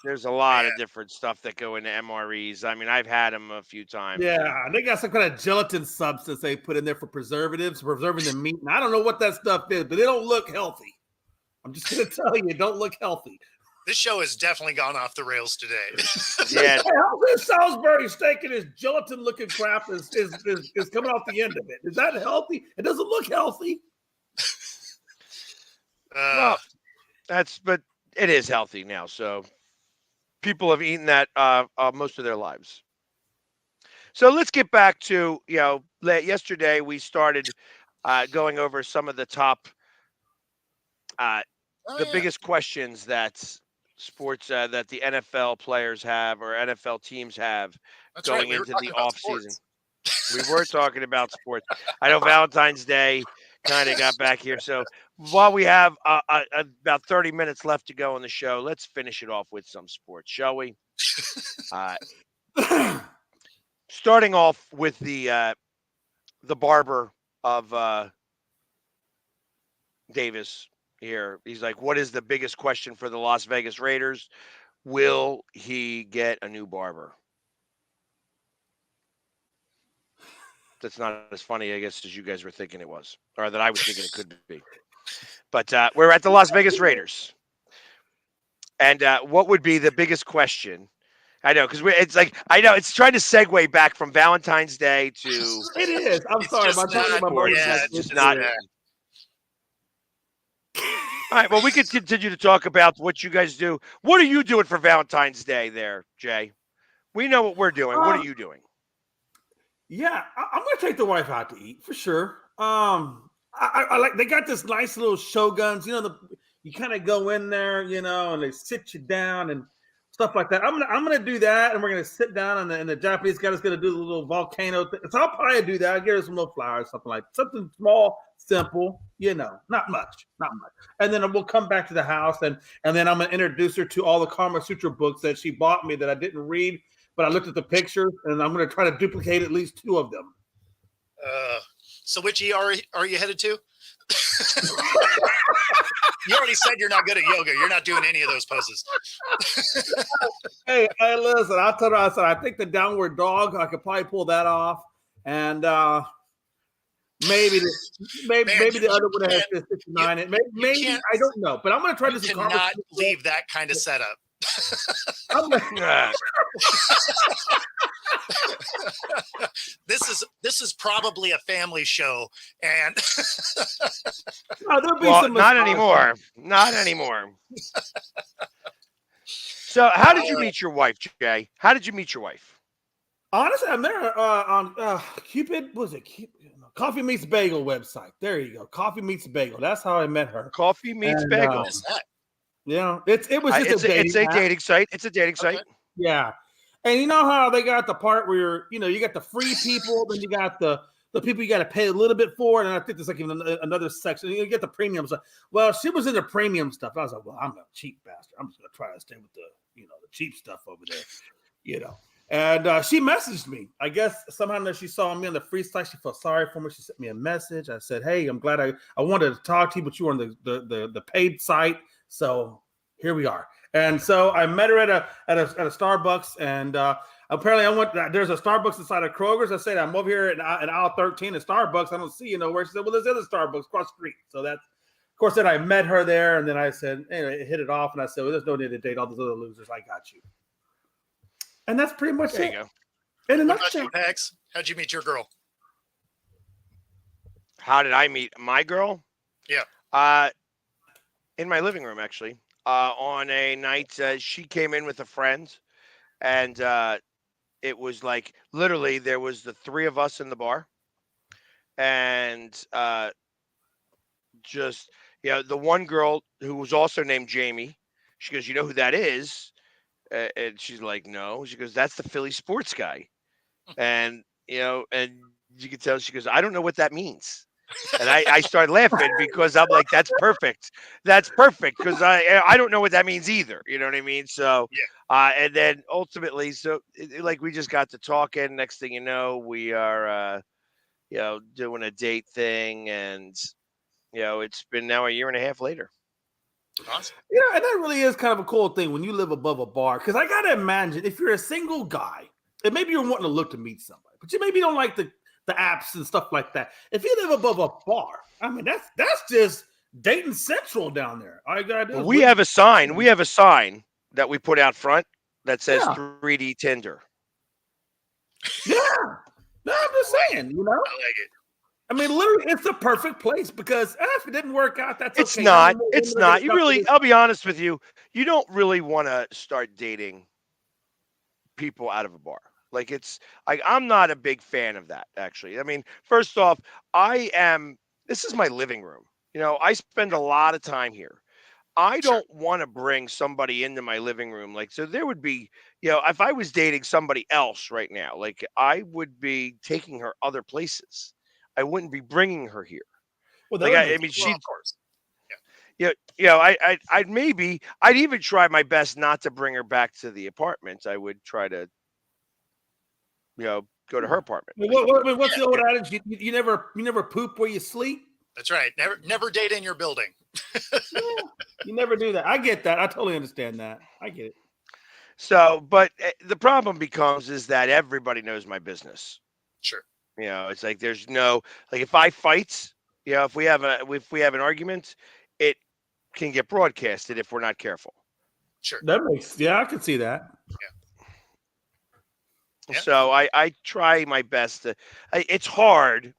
there's a lot man. of different stuff that go into MREs. I mean, I've had them a few times. Yeah, they got some kind of gelatin substance they put in there for preservatives, preserving the meat. And I don't know what that stuff is, but it don't look healthy. I'm just gonna tell you, it don't look healthy. This show has definitely gone off the rails today. Yeah. Hey, how this Salisbury steak and this gelatin-looking crap is coming off the end of it? Is that healthy? It doesn't look healthy. Well, but it is healthy now. So people have eaten that most of their lives. So let's get back to, yesterday we started going over some of the top, biggest questions that sports, that the NFL players have or NFL teams have That's going right. into the off season. We were talking about sports. I know Valentine's Day kind of got back here. So while we have about 30 minutes left to go on the show, let's finish it off with some sports, shall we? Starting off with the barber of Davis here. He's like, what is the biggest question for the Las Vegas Raiders? Will he get a new barber? That's not as funny, I guess, as you guys were thinking it was, or that I was thinking it could be. But we're at the Las Vegas Raiders. And what would be the biggest question? I know, because it's trying to segue back from Valentine's Day to. It is. I'm sorry. My just not. All right. Well, we could continue to talk about what you guys do. What are you doing for Valentine's Day there, Jay? We know what we're doing. What are you doing? Yeah, I'm gonna take the wife out to eat for sure. I like they got this nice little Shoguns. You kind of go in there, and they sit you down and stuff like that. I'm gonna do that, and we're gonna sit down, and the Japanese guy is gonna do the little volcano thing. So I'll probably do that. I'll give her some little flowers, something small, simple. Not much. And then we'll come back to the house, and then I'm gonna introduce her to all the Kama Sutra books that she bought me that I didn't read. But I looked at the pictures, and I'm going to try to duplicate at least 2 of them. So which ER are you headed to? You already said you're not good at yoga. You're not doing any of those poses. Hey, listen, I told her, I said, I think the downward dog, I could probably pull that off. And maybe the other one has 59. Maybe I don't know. But I'm going to try to do some conversation. Not leave that kind of setup. This is probably a family show, and not anymore. So, how did you meet your wife, Jay? How did you meet your wife? Honestly, I met her on Cupid. Was it Cupid? Coffee Meets Bagel website? There you go. Coffee Meets Bagel. That's how I met her. Coffee Meets Bagel. It was just it's a dating site. It's a dating site. Yeah. And you know how they got the part where you got the free people, then you got the people you got to pay a little bit for, and I think there's like even another section. You get the premium stuff. Well, she was into premium stuff. I was like, well, I'm a cheap bastard. I'm just gonna try to stay with the the cheap stuff over there, And she messaged me. I guess somehow that she saw me on the free site, she felt sorry for me. She sent me a message. I said, hey, I'm glad I wanted to talk to you, but you were on the paid site. So here we are. And so I met her at a Starbucks, and apparently there's a Starbucks inside of Kroger's. I said, I'm over here in aisle 13 at Starbucks. I don't see you nowhere. She said, well, there's other Starbucks across the street. So that's, of course, then I met her there, and then I said, hit it off, and I said, well, there's no need to date all those other losers. I got you. And that's pretty much there it. You go. In a what nutshell. about you, Pax? How'd you meet your girl? How did I meet my girl? Yeah. In my living room, actually. On a night, she came in with a friend, and it was like literally there was the 3 of us in the bar, and just the one girl who was also named Jamie. She goes, "You know who that is?" And she's like, "No." She goes, "That's the Philly sports guy," and and you can tell she goes, "I don't know what that means." And I started laughing because I'm like, that's perfect. That's perfect because I don't know what that means either. You know what I mean? So, and then ultimately, we just got to talking. Next thing you know, we are, doing a date thing, and it's been now a year and a half later. Awesome. You know, and that really is kind of a cool thing when you live above a bar. Because I gotta imagine if you're a single guy, and maybe you're wanting to look to meet somebody, but you maybe don't like the apps and stuff like that. If you live above a bar, I mean that's just dating central down there. All you gotta do is We have a sign. We have a sign that we put out front that says Yeah. 3D Tinder. Yeah. No, I'm just saying, you know. I like it. I mean, literally, it's the perfect place because if it didn't work out, that's It's okay. not. It's not. You really, I'll be honest with you, you don't really want to start dating people out of a bar. Like I'm not a big fan of that, actually. I mean, first off, this is my living room. You know, I spend a lot of time here. I don't want to bring somebody into my living room. Like, so there would be, you know, if I was dating somebody else right now, like I would be taking her other places. I wouldn't be bringing her here. Well, Like, I mean, she'd, I'd even try my best not to bring her back to the apartment. I would try to, go to her apartment. What's the old adage? You never poop where you sleep. That's right. Never date in your building. You never do that. I get that. I totally understand that. I get it. So, but the problem becomes is that everybody knows my business. Sure. You know, it's like there's no like if I fight, if we have an argument, it can get broadcasted if we're not careful. Sure. I can see that. Yeah. So I try my best to. It's hard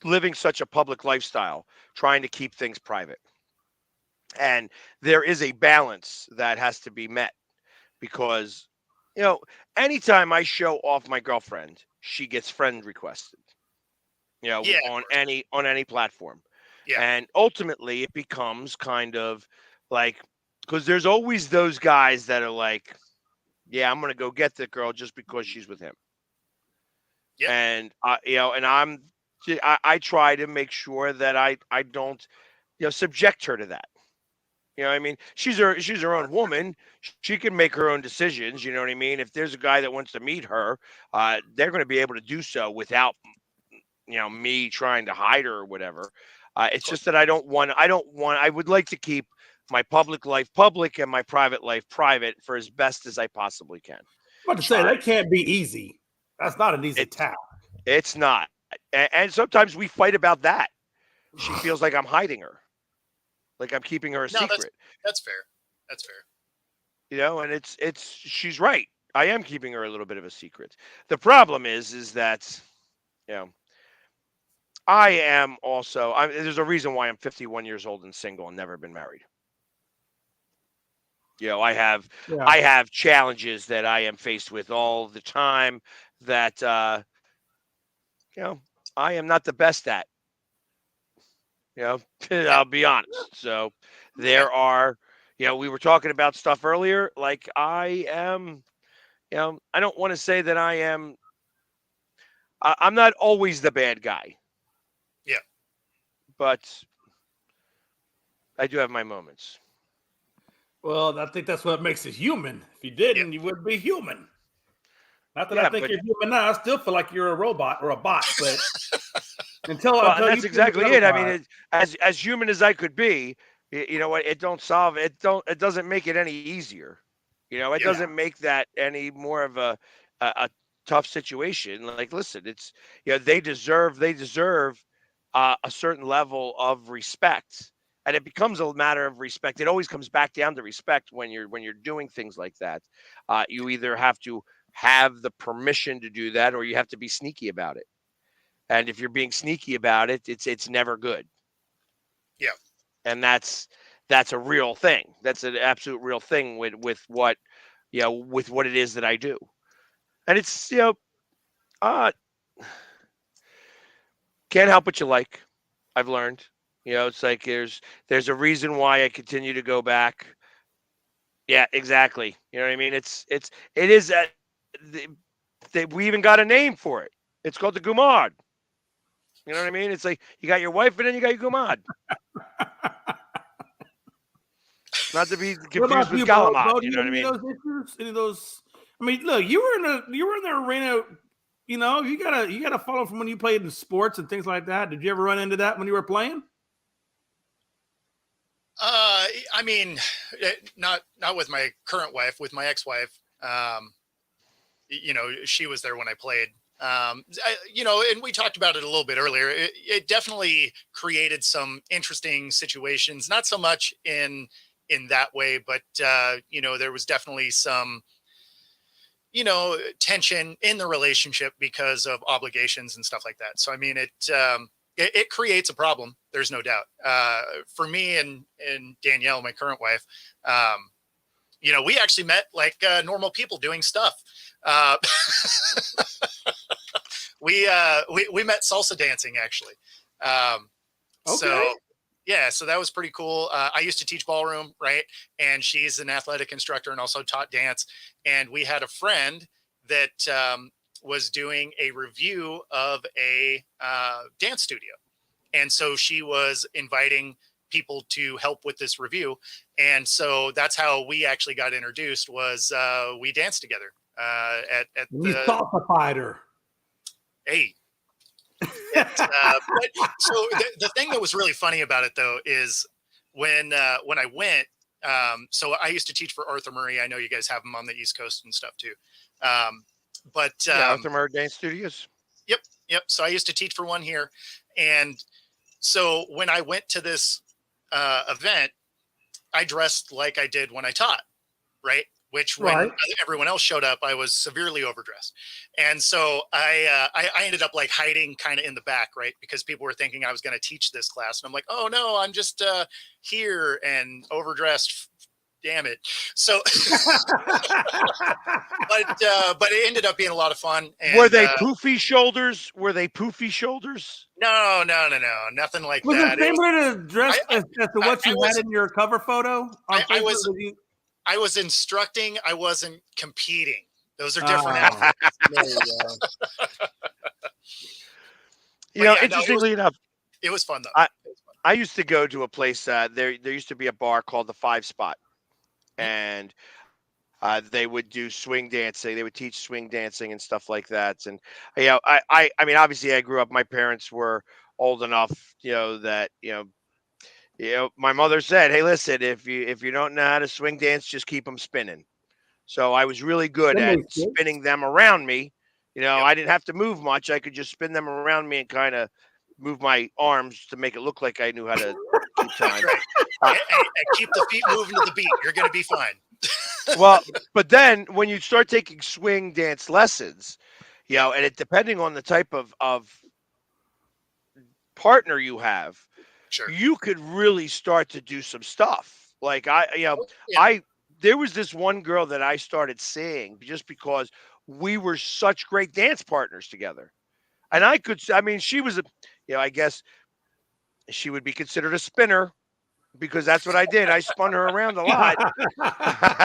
living such a public lifestyle, trying to keep things private, and there is a balance that has to be met because anytime I show off my girlfriend, she gets friend requested. On any platform. Yeah. And ultimately it becomes kind of like because there's always those guys that are like, yeah, I'm gonna go get the girl just because she's with him. Yeah. And I try to make sure that I don't subject her to that. You know what I mean? She's her own woman. She can make her own decisions. You know what I mean? If there's a guy that wants to meet her, they're going to be able to do so without, me trying to hide her or whatever. It's just that I would like to keep my public life public and my private life private for as best as I possibly can. I'm about to say that can't be easy. That's not an easy task. It's not. And sometimes we fight about that. She feels like I'm hiding her. Like I'm keeping her a secret. That's fair. That's fair. And it's she's right. I am keeping her a little bit of a secret. The problem is that, I am also. There's a reason why I'm 51 years old and single and never been married. I have challenges that I am faced with all the time that I am not the best at. I'll be honest. So there are, we were talking about stuff earlier. Like I am, I don't want to say that I am. I'm not always the bad guy. Yeah. But I do have my moments. Well, I think that's what makes it human. If you didn't, you wouldn't be human. Not that I think you're human now. I still feel like you're a robot or a bot, but that's exactly it. I mean, as human as I could be, you know what? It doesn't make it any easier. It doesn't make that any more of a tough situation. Like, listen, it's they deserve a certain level of respect, and it becomes a matter of respect. It always comes back down to respect when you're doing things like that. You either have to have the permission to do that, or you have to be sneaky about it. And if you're being sneaky about it, it's never good. Yeah. And that's a real thing. That's an absolute real thing with what it is that I do. And it's can't help what you like. I've learned. It's like there's a reason why I continue to go back. Yeah, exactly. You know what I mean? It is we even got a name for it. It's called the Gumad. You know what I mean? It's like you got your wife and then you got your Gumad. Not to be confused with Galamad. You know what I mean? Any of those? I mean, look, you were in the arena. You gotta follow from when you played in sports and things like that. Did you ever run into that when you were playing? I mean, not with my current wife, with my ex-wife. She was there when I played. And we talked about it a little bit earlier. It definitely created some interesting situations. Not so much in that way, but there was definitely some tension in the relationship because of obligations and stuff like that. So I mean, it creates a problem. There's no doubt. For me and Danielle, my current wife, we actually met like normal people doing stuff. We met salsa dancing actually. So yeah, so that was pretty cool. I used to teach ballroom, right? And she's an athletic instructor and also taught dance. And we had a friend that was doing a review of a dance studio. And so she was inviting people to help with this review. And so that's how we actually got introduced was we danced together at you salsified her. Hey. But, so the thing that was really funny about it though is when I went, so I used to teach for Arthur Murray. I know you guys have him on the East Coast and stuff too. Arthur Murray Dance Studios. Yep. So I used to teach for one here, and so when I went to this event, I dressed like I did when I taught, right? Which when everyone else showed up, I was severely overdressed. And so I ended up like hiding kind of in the back, right? Because people were thinking I was going to teach this class. And I'm like, oh no, I'm just here and overdressed. Damn it. So, but it ended up being a lot of fun. And, were they poofy shoulders? No. Nothing like was that. Was it similar to dress as to what you had in your cover photo? I was instructing. I wasn't competing. Those are different athletes. Interestingly enough, it was fun though. I used to go to a place. There used to be a bar called the 5 Spot, and they would do swing dancing. They would teach swing dancing and stuff like that. And I mean, obviously, I grew up. My parents were old enough, that my mother said, "Hey, listen, if you don't know how to swing dance, just keep them spinning." So I was really good at spinning them around me. I didn't have to move much. I could just spin them around me and kind of move my arms to make it look like I knew how to keep time. And keep the feet moving to the beat. You're going to be fine. Well, but then when you start taking swing dance lessons, and it depending on the type of partner you have, you could really start to do some stuff. Like there was this one girl that I started seeing just because we were such great dance partners together. And she was I guess she would be considered a spinner because that's what I did. I spun her around a lot.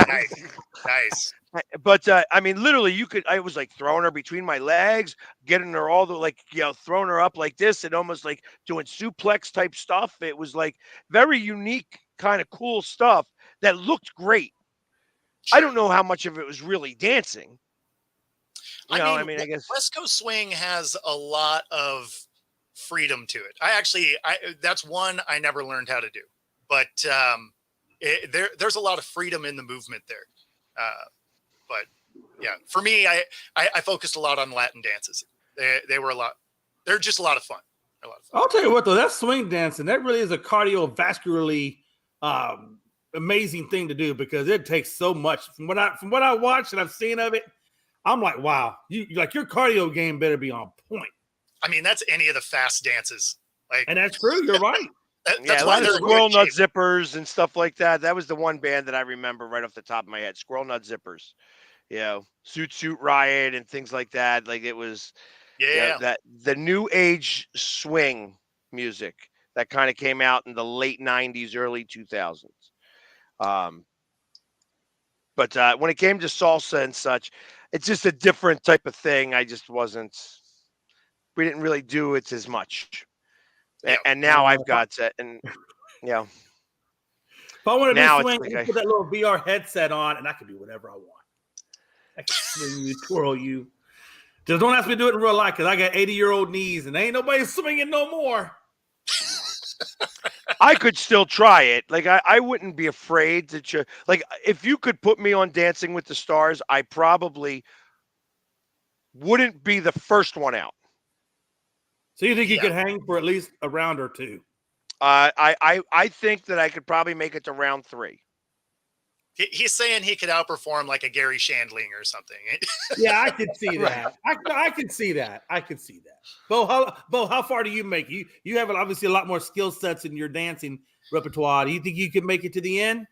Nice. But literally I was like throwing her between my legs, getting her all the throwing her up like this and almost like doing suplex type stuff. It was like very unique, kind of cool stuff that looked great. I don't know how much of it was really dancing. I guess West Coast swing has a lot of freedom to it. That's one I never learned how to do, but there's a lot of freedom in the movement there. But yeah, for me, I focused a lot on Latin dances. They were they're just a lot of fun. I'll tell you what though, that swing dancing, that really is a cardiovascularly amazing thing to do because it takes so much. From what I watched and I've seen of it, I'm like, wow, your cardio game better be on point. I mean, that's any of the fast dances. And that's true. You're right. That's why there's Squirrel Nut Zippers and stuff like that. That was the one band that I remember right off the top of my head. Squirrel Nut Zippers, Suit Riot and things like that. Like it was, that the new age swing music that kind of came out in the late '90s, early 2000s. But when it came to salsa and such, it's just a different type of thing. We didn't really do it as much. And now I've got it. And, if I want to do swing, I put that little VR headset on and I can do whatever I want. I can swing you, twirl you. Just don't ask me to do it in real life because I got 80-year-old knees and ain't nobody swinging no more. I could still try it. Like I wouldn't be afraid to like if you could put me on Dancing with the Stars, I probably wouldn't be the first one out. So you think you could hang for at least a round or two? I think that I could probably make it to round 3. He's saying he could outperform like a Gary Shandling or something. Yeah, I can see that. I can see that. I can see that. Bo, how far do you make? You have obviously a lot more skill sets in your dancing repertoire. Do you think you can make it to the end?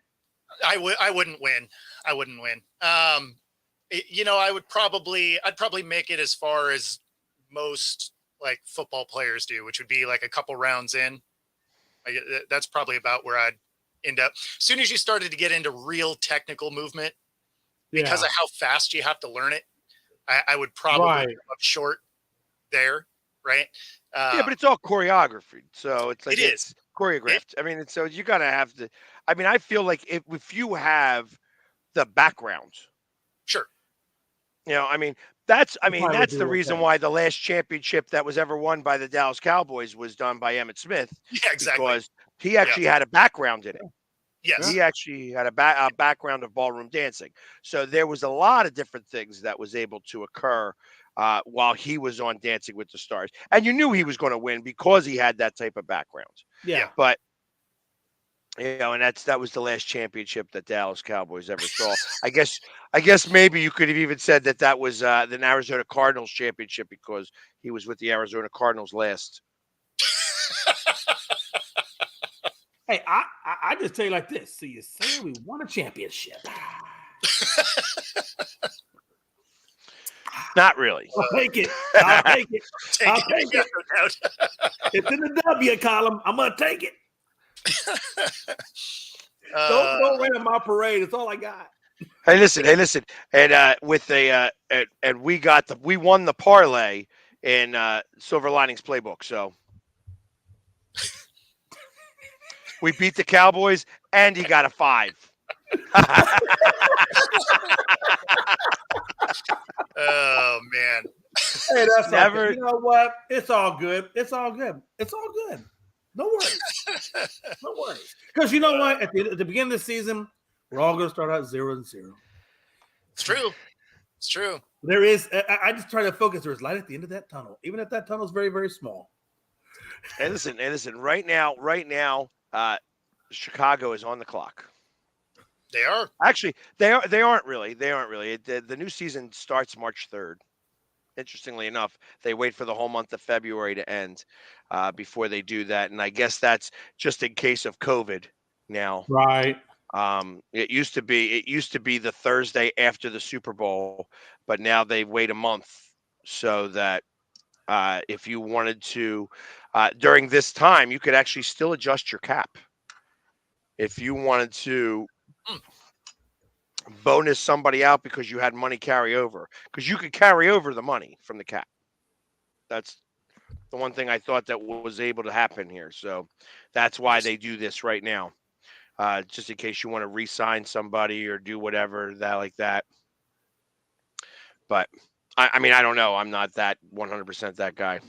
I wouldn't win. I wouldn't win. I'd probably make it as far as most like football players do, which would be like a couple rounds in. That's probably about where I'd end up. As soon as you started to get into real technical movement, because of how fast you have to learn it, I would probably come up short there, right? Yeah, but it's all choreography, so it's like it's choreographed. I mean, so you gotta have to. I mean, I feel like if you have the background, sure. I mean, that's the reason why the last championship that was ever won by the Dallas Cowboys was done by Emmitt Smith. Yeah, exactly. Because he actually had a background in it. Yes. He actually had a background of ballroom dancing. So there was a lot of different things that was able to occur while he was on Dancing with the Stars. And you knew he was going to win because he had that type of background. Yeah. But, and that was the last championship that Dallas Cowboys ever saw. I guess maybe you could have even said that was the Arizona Cardinals championship because he was with the Arizona Cardinals last. Hey, I just tell you like this. So you say we won a championship. Not really. I'll take it. I'll take it. I'll take it. It's in the W column. I'm going to take it. Don't rain on my parade. It's all I got. Hey, listen. And we won the parlay in Silver Linings Playbook. So we beat the Cowboys, and he got a 5. Oh man! Hey, that's never. Okay. You know what? It's all good. It's all good. It's all good. No worries. No worries. Because you know what? At the beginning of the season, we're all going to start out 0-0. It's true. It's true. There is. I just try to focus. There's light at the end of that tunnel, even if that tunnel is very, very small. Hey, listen. Right now, Chicago is on the clock. They are. Actually, they aren't really. The new season starts March 3rd. Interestingly enough, they wait for the whole month of February to end before they do that, and I guess that's just in case of COVID. Now, right? It used to be the Thursday after the Super Bowl, but now they wait a month so that if you wanted to during this time, you could actually still adjust your cap if you wanted to. Bonus somebody out because you had money carry over, because you could carry over the money from the cap. That's the one thing I thought that was able to happen here. So that's why they do this right now, just in case you want to re-sign somebody or do whatever like that. But I mean, I don't know. I'm not that 100% that guy.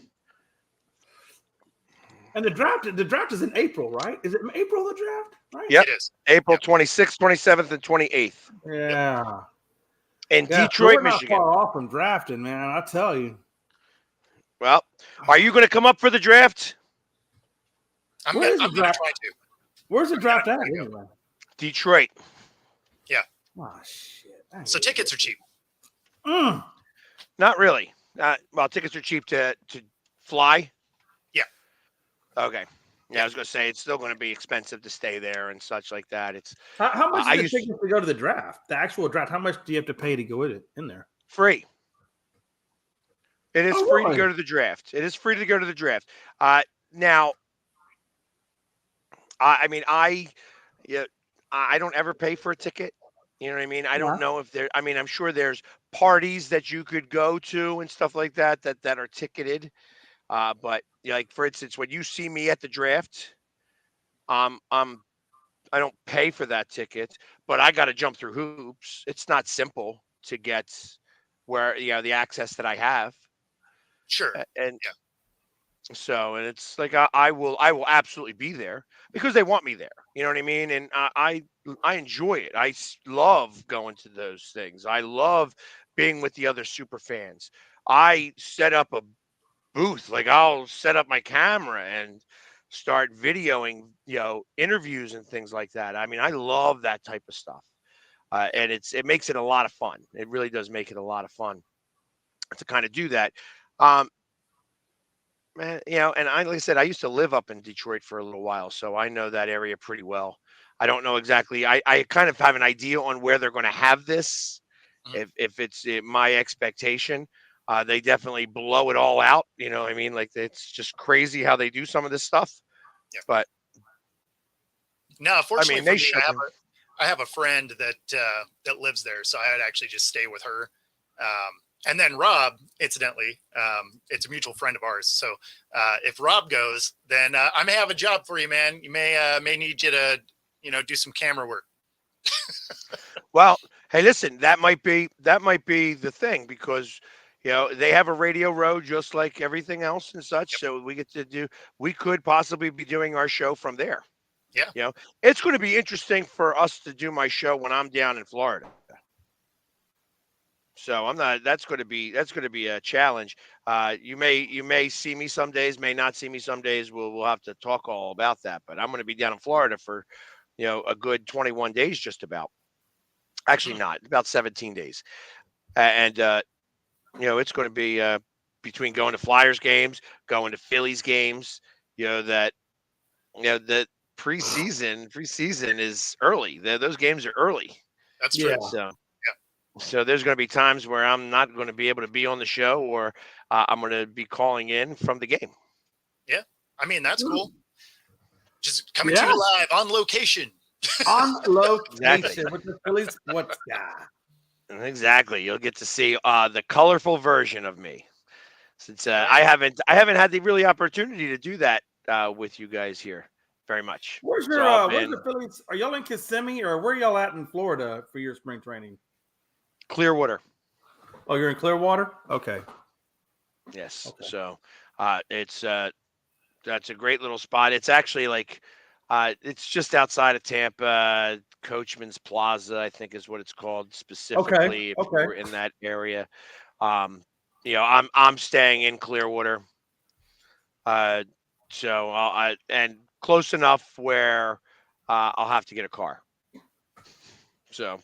And the draft is in April, right? Is it April, the draft? Right? Yep. It is. April 26th, 27th, and 28th. Yeah. In Detroit, we're not Michigan. far off from drafting, man. I tell you. Well, are you going to come up for the draft? I'm going to try to. Where's the draft at anyway? Detroit. Yeah. Oh, shit. So tickets are cheap. Not really. Well, tickets are cheap to fly. Yeah. Okay. Yeah, I was going to say it's still going to be expensive to stay there and such like that. It's how much is the ticket to go to the draft? The actual draft. How much do you have to pay to go in there? Free. It is free to go to the draft. It is free to go to the draft. Now, I mean, I don't ever pay for a ticket. You know what I mean? I don't know if there. I mean, I'm sure there's parties that you could go to and stuff like that are ticketed. But like for instance, when you see me at the draft, I don't pay for that ticket, but I got to jump through hoops. It's not simple to get where the access that I have. Sure. And So, and it's like I will absolutely be there because they want me there. You know what I mean? And I enjoy it. Love going to those things. I love being with the other super fans. I set up a booth. Like I'll set up my camera and start videoing, interviews and things like that. I mean, I love that type of stuff. And it makes it a lot of fun. It really does make it a lot of fun to kind of do that. Um, Man, and like I said, I used to live up in Detroit for a little while, so I know that area pretty well. I don't know exactly. I kind of have an idea on where they're going to have this. Mhm. If it's my expectation, they definitely blow it all out. You know, what I mean, like it's just crazy how they do some of this stuff. Yeah. But No, I fortunately mean, for they me, should. I have a friend that lives there, so I would actually just stay with her. And then Rob, incidentally, it's a mutual friend of ours. So if Rob goes, then I may have a job for you, man. You may need you to do some camera work. Well, hey, listen, that might be the thing because they have a radio row just like everything else and such. Yep. So we could possibly be doing our show from there. Yeah. It's going to be interesting for us to do my show when I'm down in Florida. So I'm not. That's going to be a challenge. You may see me some days, may not see me some days. We'll have to talk all about that. But I'm going to be down in Florida for a good 21 days, just about. Actually, not about 17 days, and it's going to be between going to Flyers games, going to Phillies games. That that preseason is early. Those games are early. That's true. So there's going to be times where I'm not going to be able to be on the show, or I'm going to be calling in from the game. Yeah, I mean that's cool. Just coming to you live on location. On location Exactly. with the Phillies. What's that? Exactly. You'll get to see the colorful version of me, since I haven't had the really opportunity to do that with you guys here very much. Where's It's all where's been the Phillies? Are y'all in Kissimmee or where y'all at in Florida for your spring training? Clearwater. Oh, you're in Clearwater? Okay. Yes. Okay. So it's that's a great little spot. It's actually like it's just outside of Tampa. Coachman's Plaza, I think, is what it's called specifically. If you're in that area, I'm staying in Clearwater, so and close enough where I'll have to get a car. So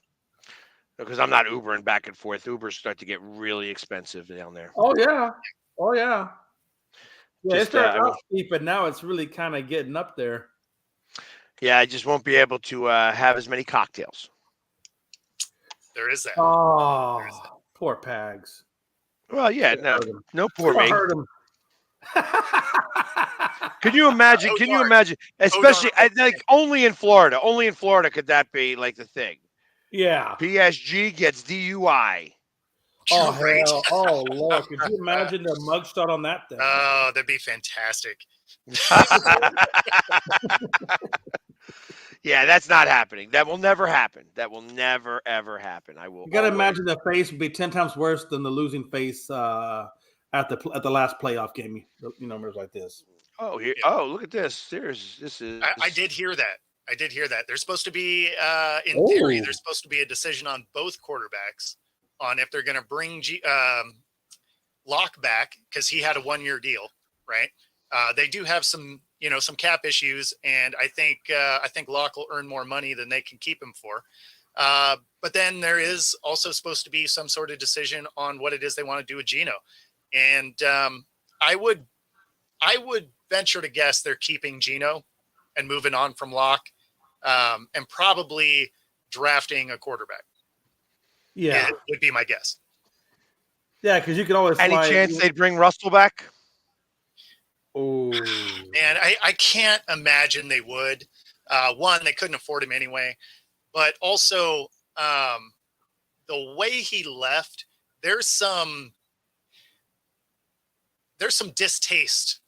because I'm not Ubering back and forth, Ubers start to get really expensive down there. Oh yeah. Oh yeah. Yeah, it Just, started out cheap, but now it's really kind of getting up there. Yeah, I just won't be able to have as many cocktails. There is that. Oh, poor Pags. Well, yeah, no poor me. Can you imagine? Can you imagine? Especially like only in Florida. Only in Florida could that be like the thing. Yeah. PSG gets DUI. Oh hell! Oh Lord! Could you imagine the mugshot on that thing? Oh, that'd be fantastic. Yeah, that's not happening. That will never happen. That will never ever happen. I will. You got to imagine the face would be 10 times worse than the losing face at the last playoff game. Numbers like this. Oh, here! Oh, look at this. This is. I did hear that. There's supposed to be, in theory, there's supposed to be a decision on both quarterbacks on if they're going to bring Locke back because he had a 1-year deal, right? They do have some cap issues, and I think Locke will earn more money than they can keep him for. But then there is also supposed to be some sort of decision on what it is they want to do with Geno, and I would venture to guess they're keeping Geno and moving on from Locke, and probably drafting a quarterback. Yeah, it would be my guess. Yeah, because you could always. Any chance they'd bring Russell back? Oh man, I can't imagine they would. One, they couldn't afford him anyway, but also the way he left, there's some distaste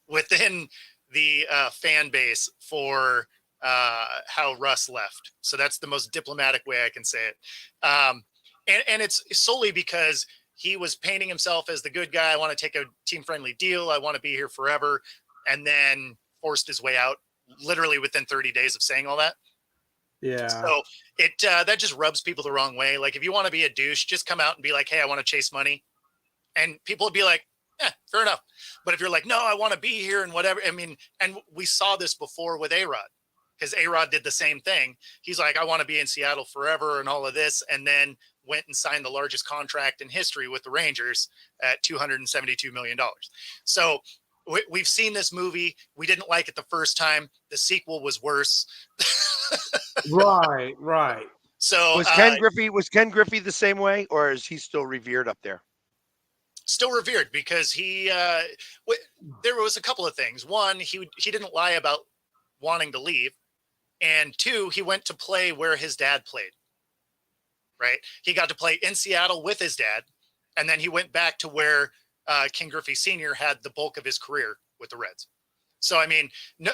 within the fan base for how Russ left. So that's the most diplomatic way I can say it. And it's solely because he was painting himself as the good guy. I want to take a team-friendly deal. I want to be here forever. And then forced his way out literally within 30 days of saying all that. Yeah. So that just rubs people the wrong way. Like, if you want to be a douche, just come out and be like, hey, I want to chase money. And people would be like, fair enough. But if you're like, no, I want to be here and whatever. I mean, and we saw this before with A-Rod, because A-Rod did the same thing. He's like, I want to be in Seattle forever and all of this. And then went and signed the largest contract in history with the Rangers at $272 million. So we've seen this movie. We didn't like it the first time. The sequel was worse. Right. So was Ken Griffey the same way, or is he still revered up there? Still revered, because there was a couple of things. One, he didn't lie about wanting to leave, and two, he went to play where his dad played. Right, he got to play in Seattle with his dad, and then he went back to where Ken Griffey Sr. had the bulk of his career with the Reds. So I mean,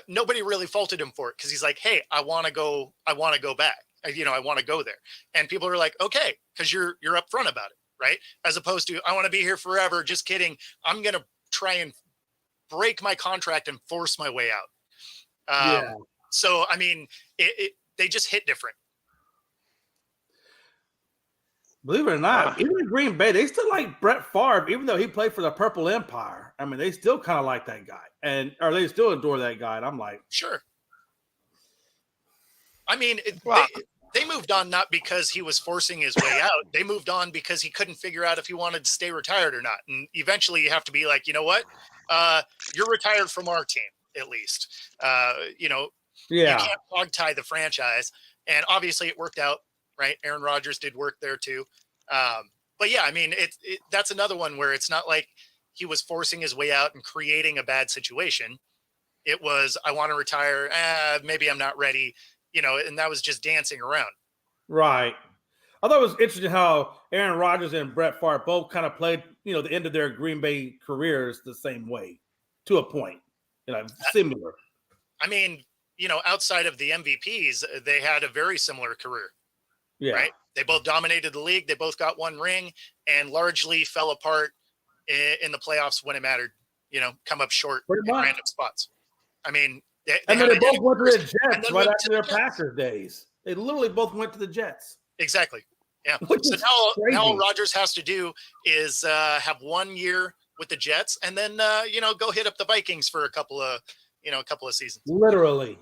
nobody really faulted him for it, because he's like, hey, I want to go back. I want to go there. And people are like, okay, because you're upfront about it, right? As opposed to, I want to be here forever. Just kidding. I'm going to try and break my contract and force my way out. So, I mean, they just hit different. Believe it or not, even in Green Bay, they still like Brett Favre, even though he played for the Purple Empire. I mean, they still kind of like that guy, or they still adore that guy. And I'm like, sure. I mean, they moved on not because he was forcing his way out. They moved on because he couldn't figure out if he wanted to stay retired or not. And eventually you have to be like, you know what? You're retired from our team, at least. You can't hog tie the franchise. And obviously it worked out, right? Aaron Rodgers did work there too. But yeah, I mean, that's another one where it's not like he was forcing his way out and creating a bad situation. It was, I want to retire. Maybe I'm not ready. And that was just dancing around. Right. I thought it was interesting how Aaron Rodgers and Brett Favre both kind of played, the end of their Green Bay careers the same way, to a point, similar. I mean, outside of the MVPs, they had a very similar career. Yeah. Right. They both dominated the league. They both got one ring and largely fell apart in the playoffs when it mattered, come up short in random spots. I mean, they both went to the Jets right after their Packers days. They literally both went to the Jets. Exactly. Yeah. So now all Rodgers has to do is have 1 year with the Jets, and then go hit up the Vikings for a couple of seasons. Literally.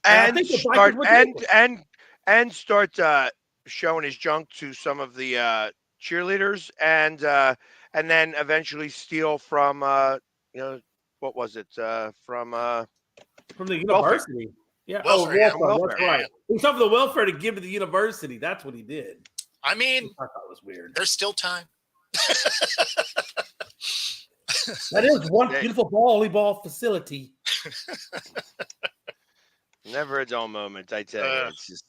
And start showing his junk to some of the cheerleaders, and then eventually steal from what was it from the university? Welfare. Yeah, welfare. That's right. He took the welfare to give to the university. That's what he did. I mean, I thought it was weird. There's still time. That is one beautiful volleyball facility. Never a dull moment, I tell you. It's just,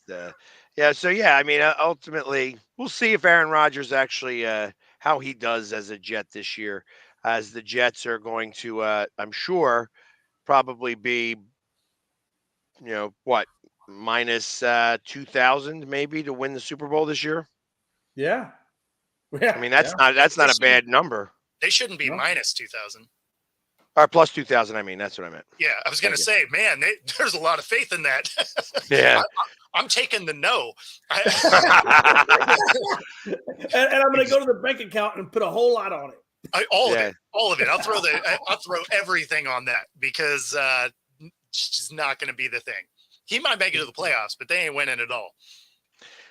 So I mean, ultimately, we'll see if Aaron Rodgers actually how he does as a Jet this year, as the Jets are going to, I'm sure, probably be, minus 2,000 maybe to win the Super Bowl this year. Yeah. I mean, that's not a bad number. They shouldn't be minus 2,000. Or plus 2,000. I mean, that's what I meant. Yeah, I was going to say, man, there's a lot of faith in that. Yeah. I'm taking the no. and I'm going to go to the bank account and put a whole lot on it. All of it. I'll throw everything on that, because it's just not going to be the thing. He might make it to the playoffs, but they ain't winning at all.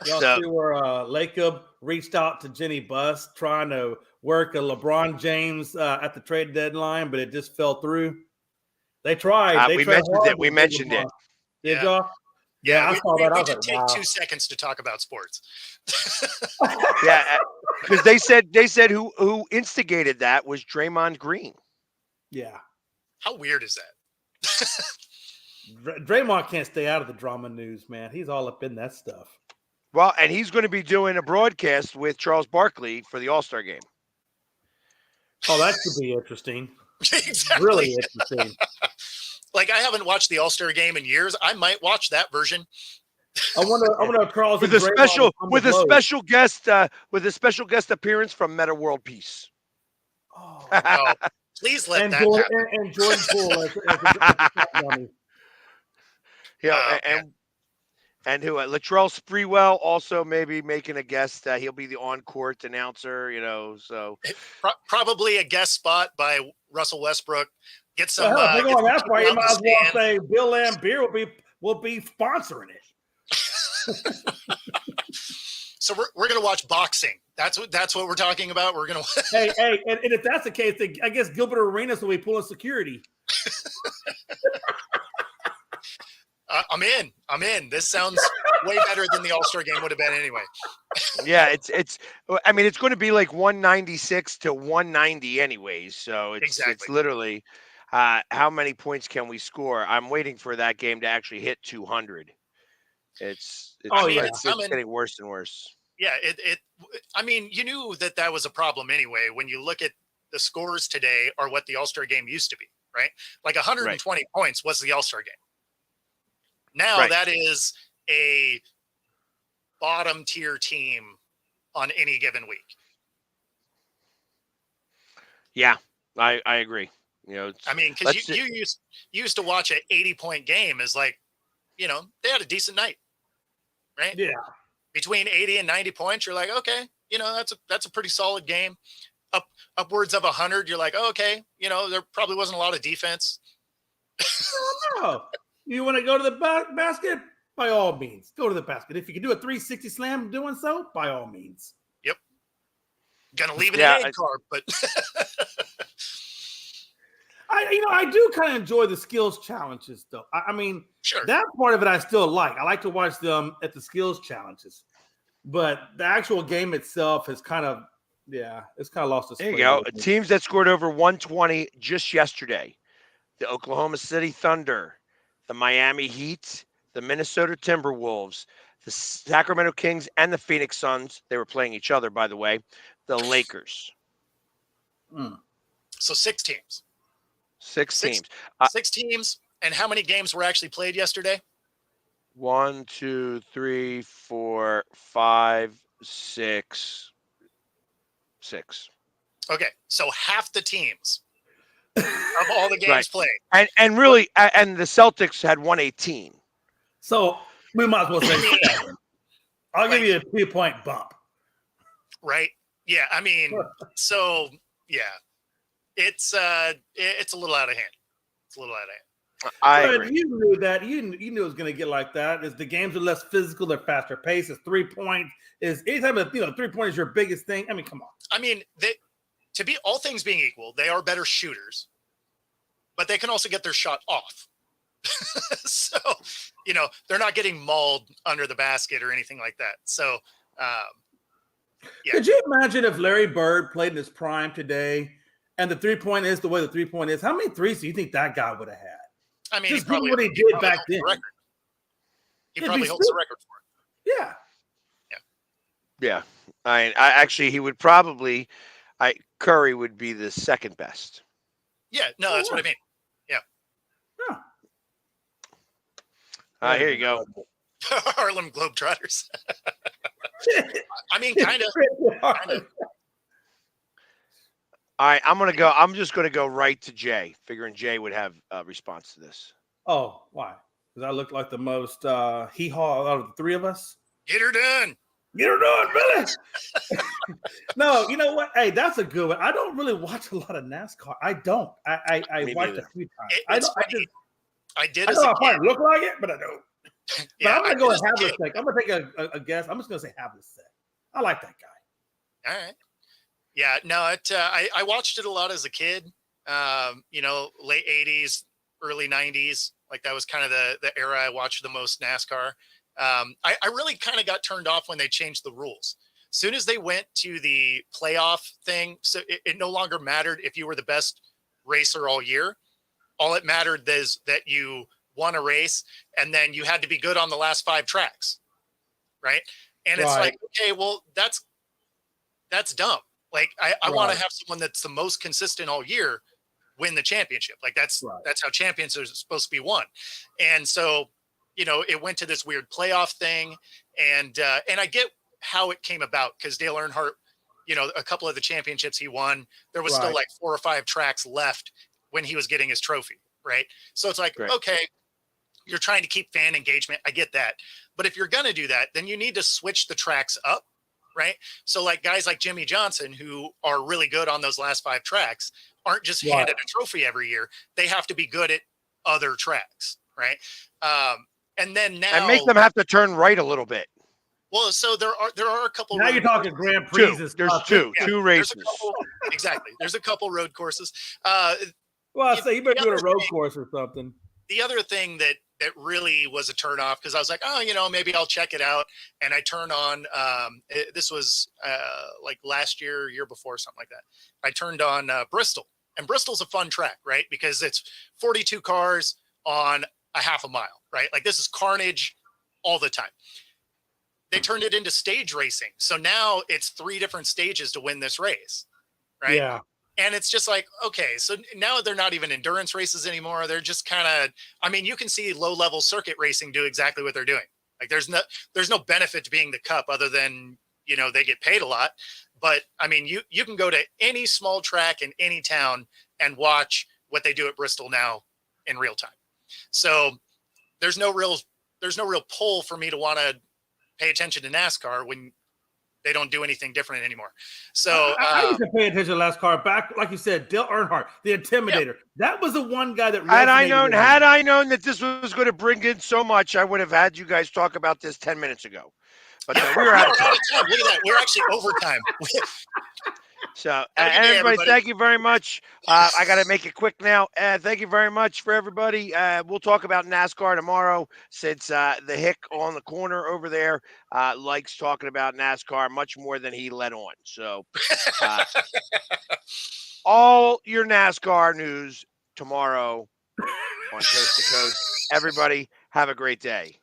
Y'all see where Lacob reached out to Jenny Buss trying to work a LeBron James at the trade deadline, but it just fell through. They tried. We mentioned it. Did y'all? Yeah, I saw that. We did take 2 seconds to talk about sports. Yeah, because they said who instigated that was Draymond Green. Yeah. How weird is that? Draymond can't stay out of the drama news, man. He's all up in that stuff. Well, and he's going to be doing a broadcast with Charles Barkley for the All-Star game. Oh, that could be interesting. Exactly. Really interesting. Like, I haven't watched the All-Star game in years. I might watch that version. I wonder if Carl's with and a Draymond special will come with to a blows. special guest appearance from Meta World Peace. Oh, please let and that Jordan, happen. and Jordan Poole as the dummy. And who? Latrell Sprewell also maybe making a guest. He'll be the on-court announcer. So Probably a guest spot by Russell Westbrook. Get some. Well, hell, if they're going that far, you out might the as well stands. say Bill Lambier will be sponsoring it. So we're gonna watch boxing. That's what we're talking about. We're gonna. hey, and if that's the case, then I guess Gilbert Arenas will be pulling security. I'm in. This sounds way better than the All-Star game would have been anyway. yeah, it's. I mean, it's going to be like 196 to 190 anyways. So it's literally how many points can we score? I'm waiting for that game to actually hit 200. It's getting worse and worse. Yeah, I mean, you knew that was a problem anyway. When you look at the scores today, or what the All-Star game used to be, right? Like 120 points was the All-Star game. Now that is a bottom tier team on any given week. Yeah, I agree. I mean, because you used to watch an 80-point game as like, they had a decent night, right? Yeah. Between 80 and 90 points, you're like, okay, that's a pretty solid game. Upwards of 100, you're like, oh, okay, there probably wasn't a lot of defense. No. You want to go to the basket? By all means, go to the basket. If you can do a 360 slam doing so, by all means. Yep. Gonna leave it in an egg carb, but I do kind of enjoy the skills challenges, though. I mean, sure, that part of it I still like. I like to watch them at the skills challenges, but the actual game itself has kind of lost its. There you go. Teams that scored over 120 just yesterday: the Oklahoma City Thunder, the Miami Heat, the Minnesota Timberwolves, the Sacramento Kings, and the Phoenix Suns. They were playing each other, by the way. The Lakers. So 6 teams. Six teams. 6 teams. And how many games were actually played yesterday? 1, 2, 3, 4, 5, 6. 6. Okay, so half the teams of all the games played. And really, and the Celtics had 118. So we might as well say 7. I'll give you a 2-point bump. Right? Yeah, I mean, so yeah. It's a little out of hand. It's a little out of hand. I agree. You knew that. You knew it was going to get like that. As the games are less physical, they're faster paced. It's 3 points. Is anytime 3-point is your biggest thing. I mean, come on. I mean, to be all things being equal, they are better shooters, but they can also get their shot off. So, they're not getting mauled under the basket or anything like that. So, yeah. Could you imagine if Larry Bird played in his prime today? And the 3-point is the way the 3-point is. How many threes do you think that guy would have had? I mean, just probably what he did back then. He probably holds the record for it. Yeah. Yeah. I actually, he would probably. Curry would be the second best. Yeah. No, that's what I mean. Yeah. Here you go. Harlem Globetrotters. I mean, kind of. All right, I'm just gonna go right to Jay, figuring Jay would have a response to this. Oh, why? Because I look like the most hee-haw out of the 3 of us. Get her done. Get her done, Billy. No, you know what? Hey, that's a good one. I don't really watch a lot of NASCAR. I don't. I watched a few times. I did. I know I probably look like it, but I don't. Yeah, but I'm gonna go with Havlicek. I'm gonna take a guess. I'm just gonna say Havlicek. I like that guy. All right. Yeah, no, I watched it a lot as a kid. Late 80s, early 90s. Like that was kind of the era I watched the most NASCAR. I really kind of got turned off when they changed the rules. As soon as they went to the playoff thing, so it no longer mattered if you were the best racer all year. All it mattered is that you won a race and then you had to be good on the last 5 tracks. Right. And it's like, okay, well, that's dumb. Like I want to have someone that's the most consistent all year win the championship. Like that's how champions are supposed to be won. And so, it went to this weird playoff thing, and I get how it came about because Dale Earnhardt, a couple of the championships he won, there was still like 4 or 5 tracks left when he was getting his trophy, right? So it's like, okay, you're trying to keep fan engagement. I get that. But if you're going to do that, then you need to switch the tracks up, right? So like guys like Jimmy Johnson, who are really good on those last 5 tracks, aren't just handed a trophy every year. They have to be good at other tracks, right? And then now, and make them have to turn right a little bit. Well, so there are a couple. Now you're talking Grand Prix. There's two races. Exactly. There's a couple road courses. Well, I say you better do a road course or something. The other thing that really was a turn off, because I was like, oh, maybe I'll check it out. And I turned on, this was like last year before, something like that. I turned on Bristol. And Bristol's a fun track, right? Because it's 42 cars on a half a mile, right? Like this is carnage all the time. They turned it into stage racing. So now it's 3 different stages to win this race, right? Yeah. And it's just like, okay, so now they're not even endurance races anymore. They're just kind of, you can see low-level circuit racing do exactly what they're doing. Like there's no benefit to being the Cup other than, they get paid a lot. But you can go to any small track in any town and watch what they do at Bristol now in real time. So there's no real pull for me to want to pay attention to NASCAR when they don't do anything different anymore. So I used to pay attention to NASCAR back, like you said, Dale Earnhardt, the Intimidator. Yeah. That was the one guy that. Had I known that this was going to bring in so much, I would have had you guys talk about this 10 minutes ago. But we were out of time. Look at that. We're actually overtime. So, everybody, thank you very much. I got to make it quick now. Thank you very much for everybody. We'll talk about NASCAR tomorrow since the hick on the corner over there likes talking about NASCAR much more than he let on. So, all your NASCAR news tomorrow on Coast to Coast. Everybody, have a great day.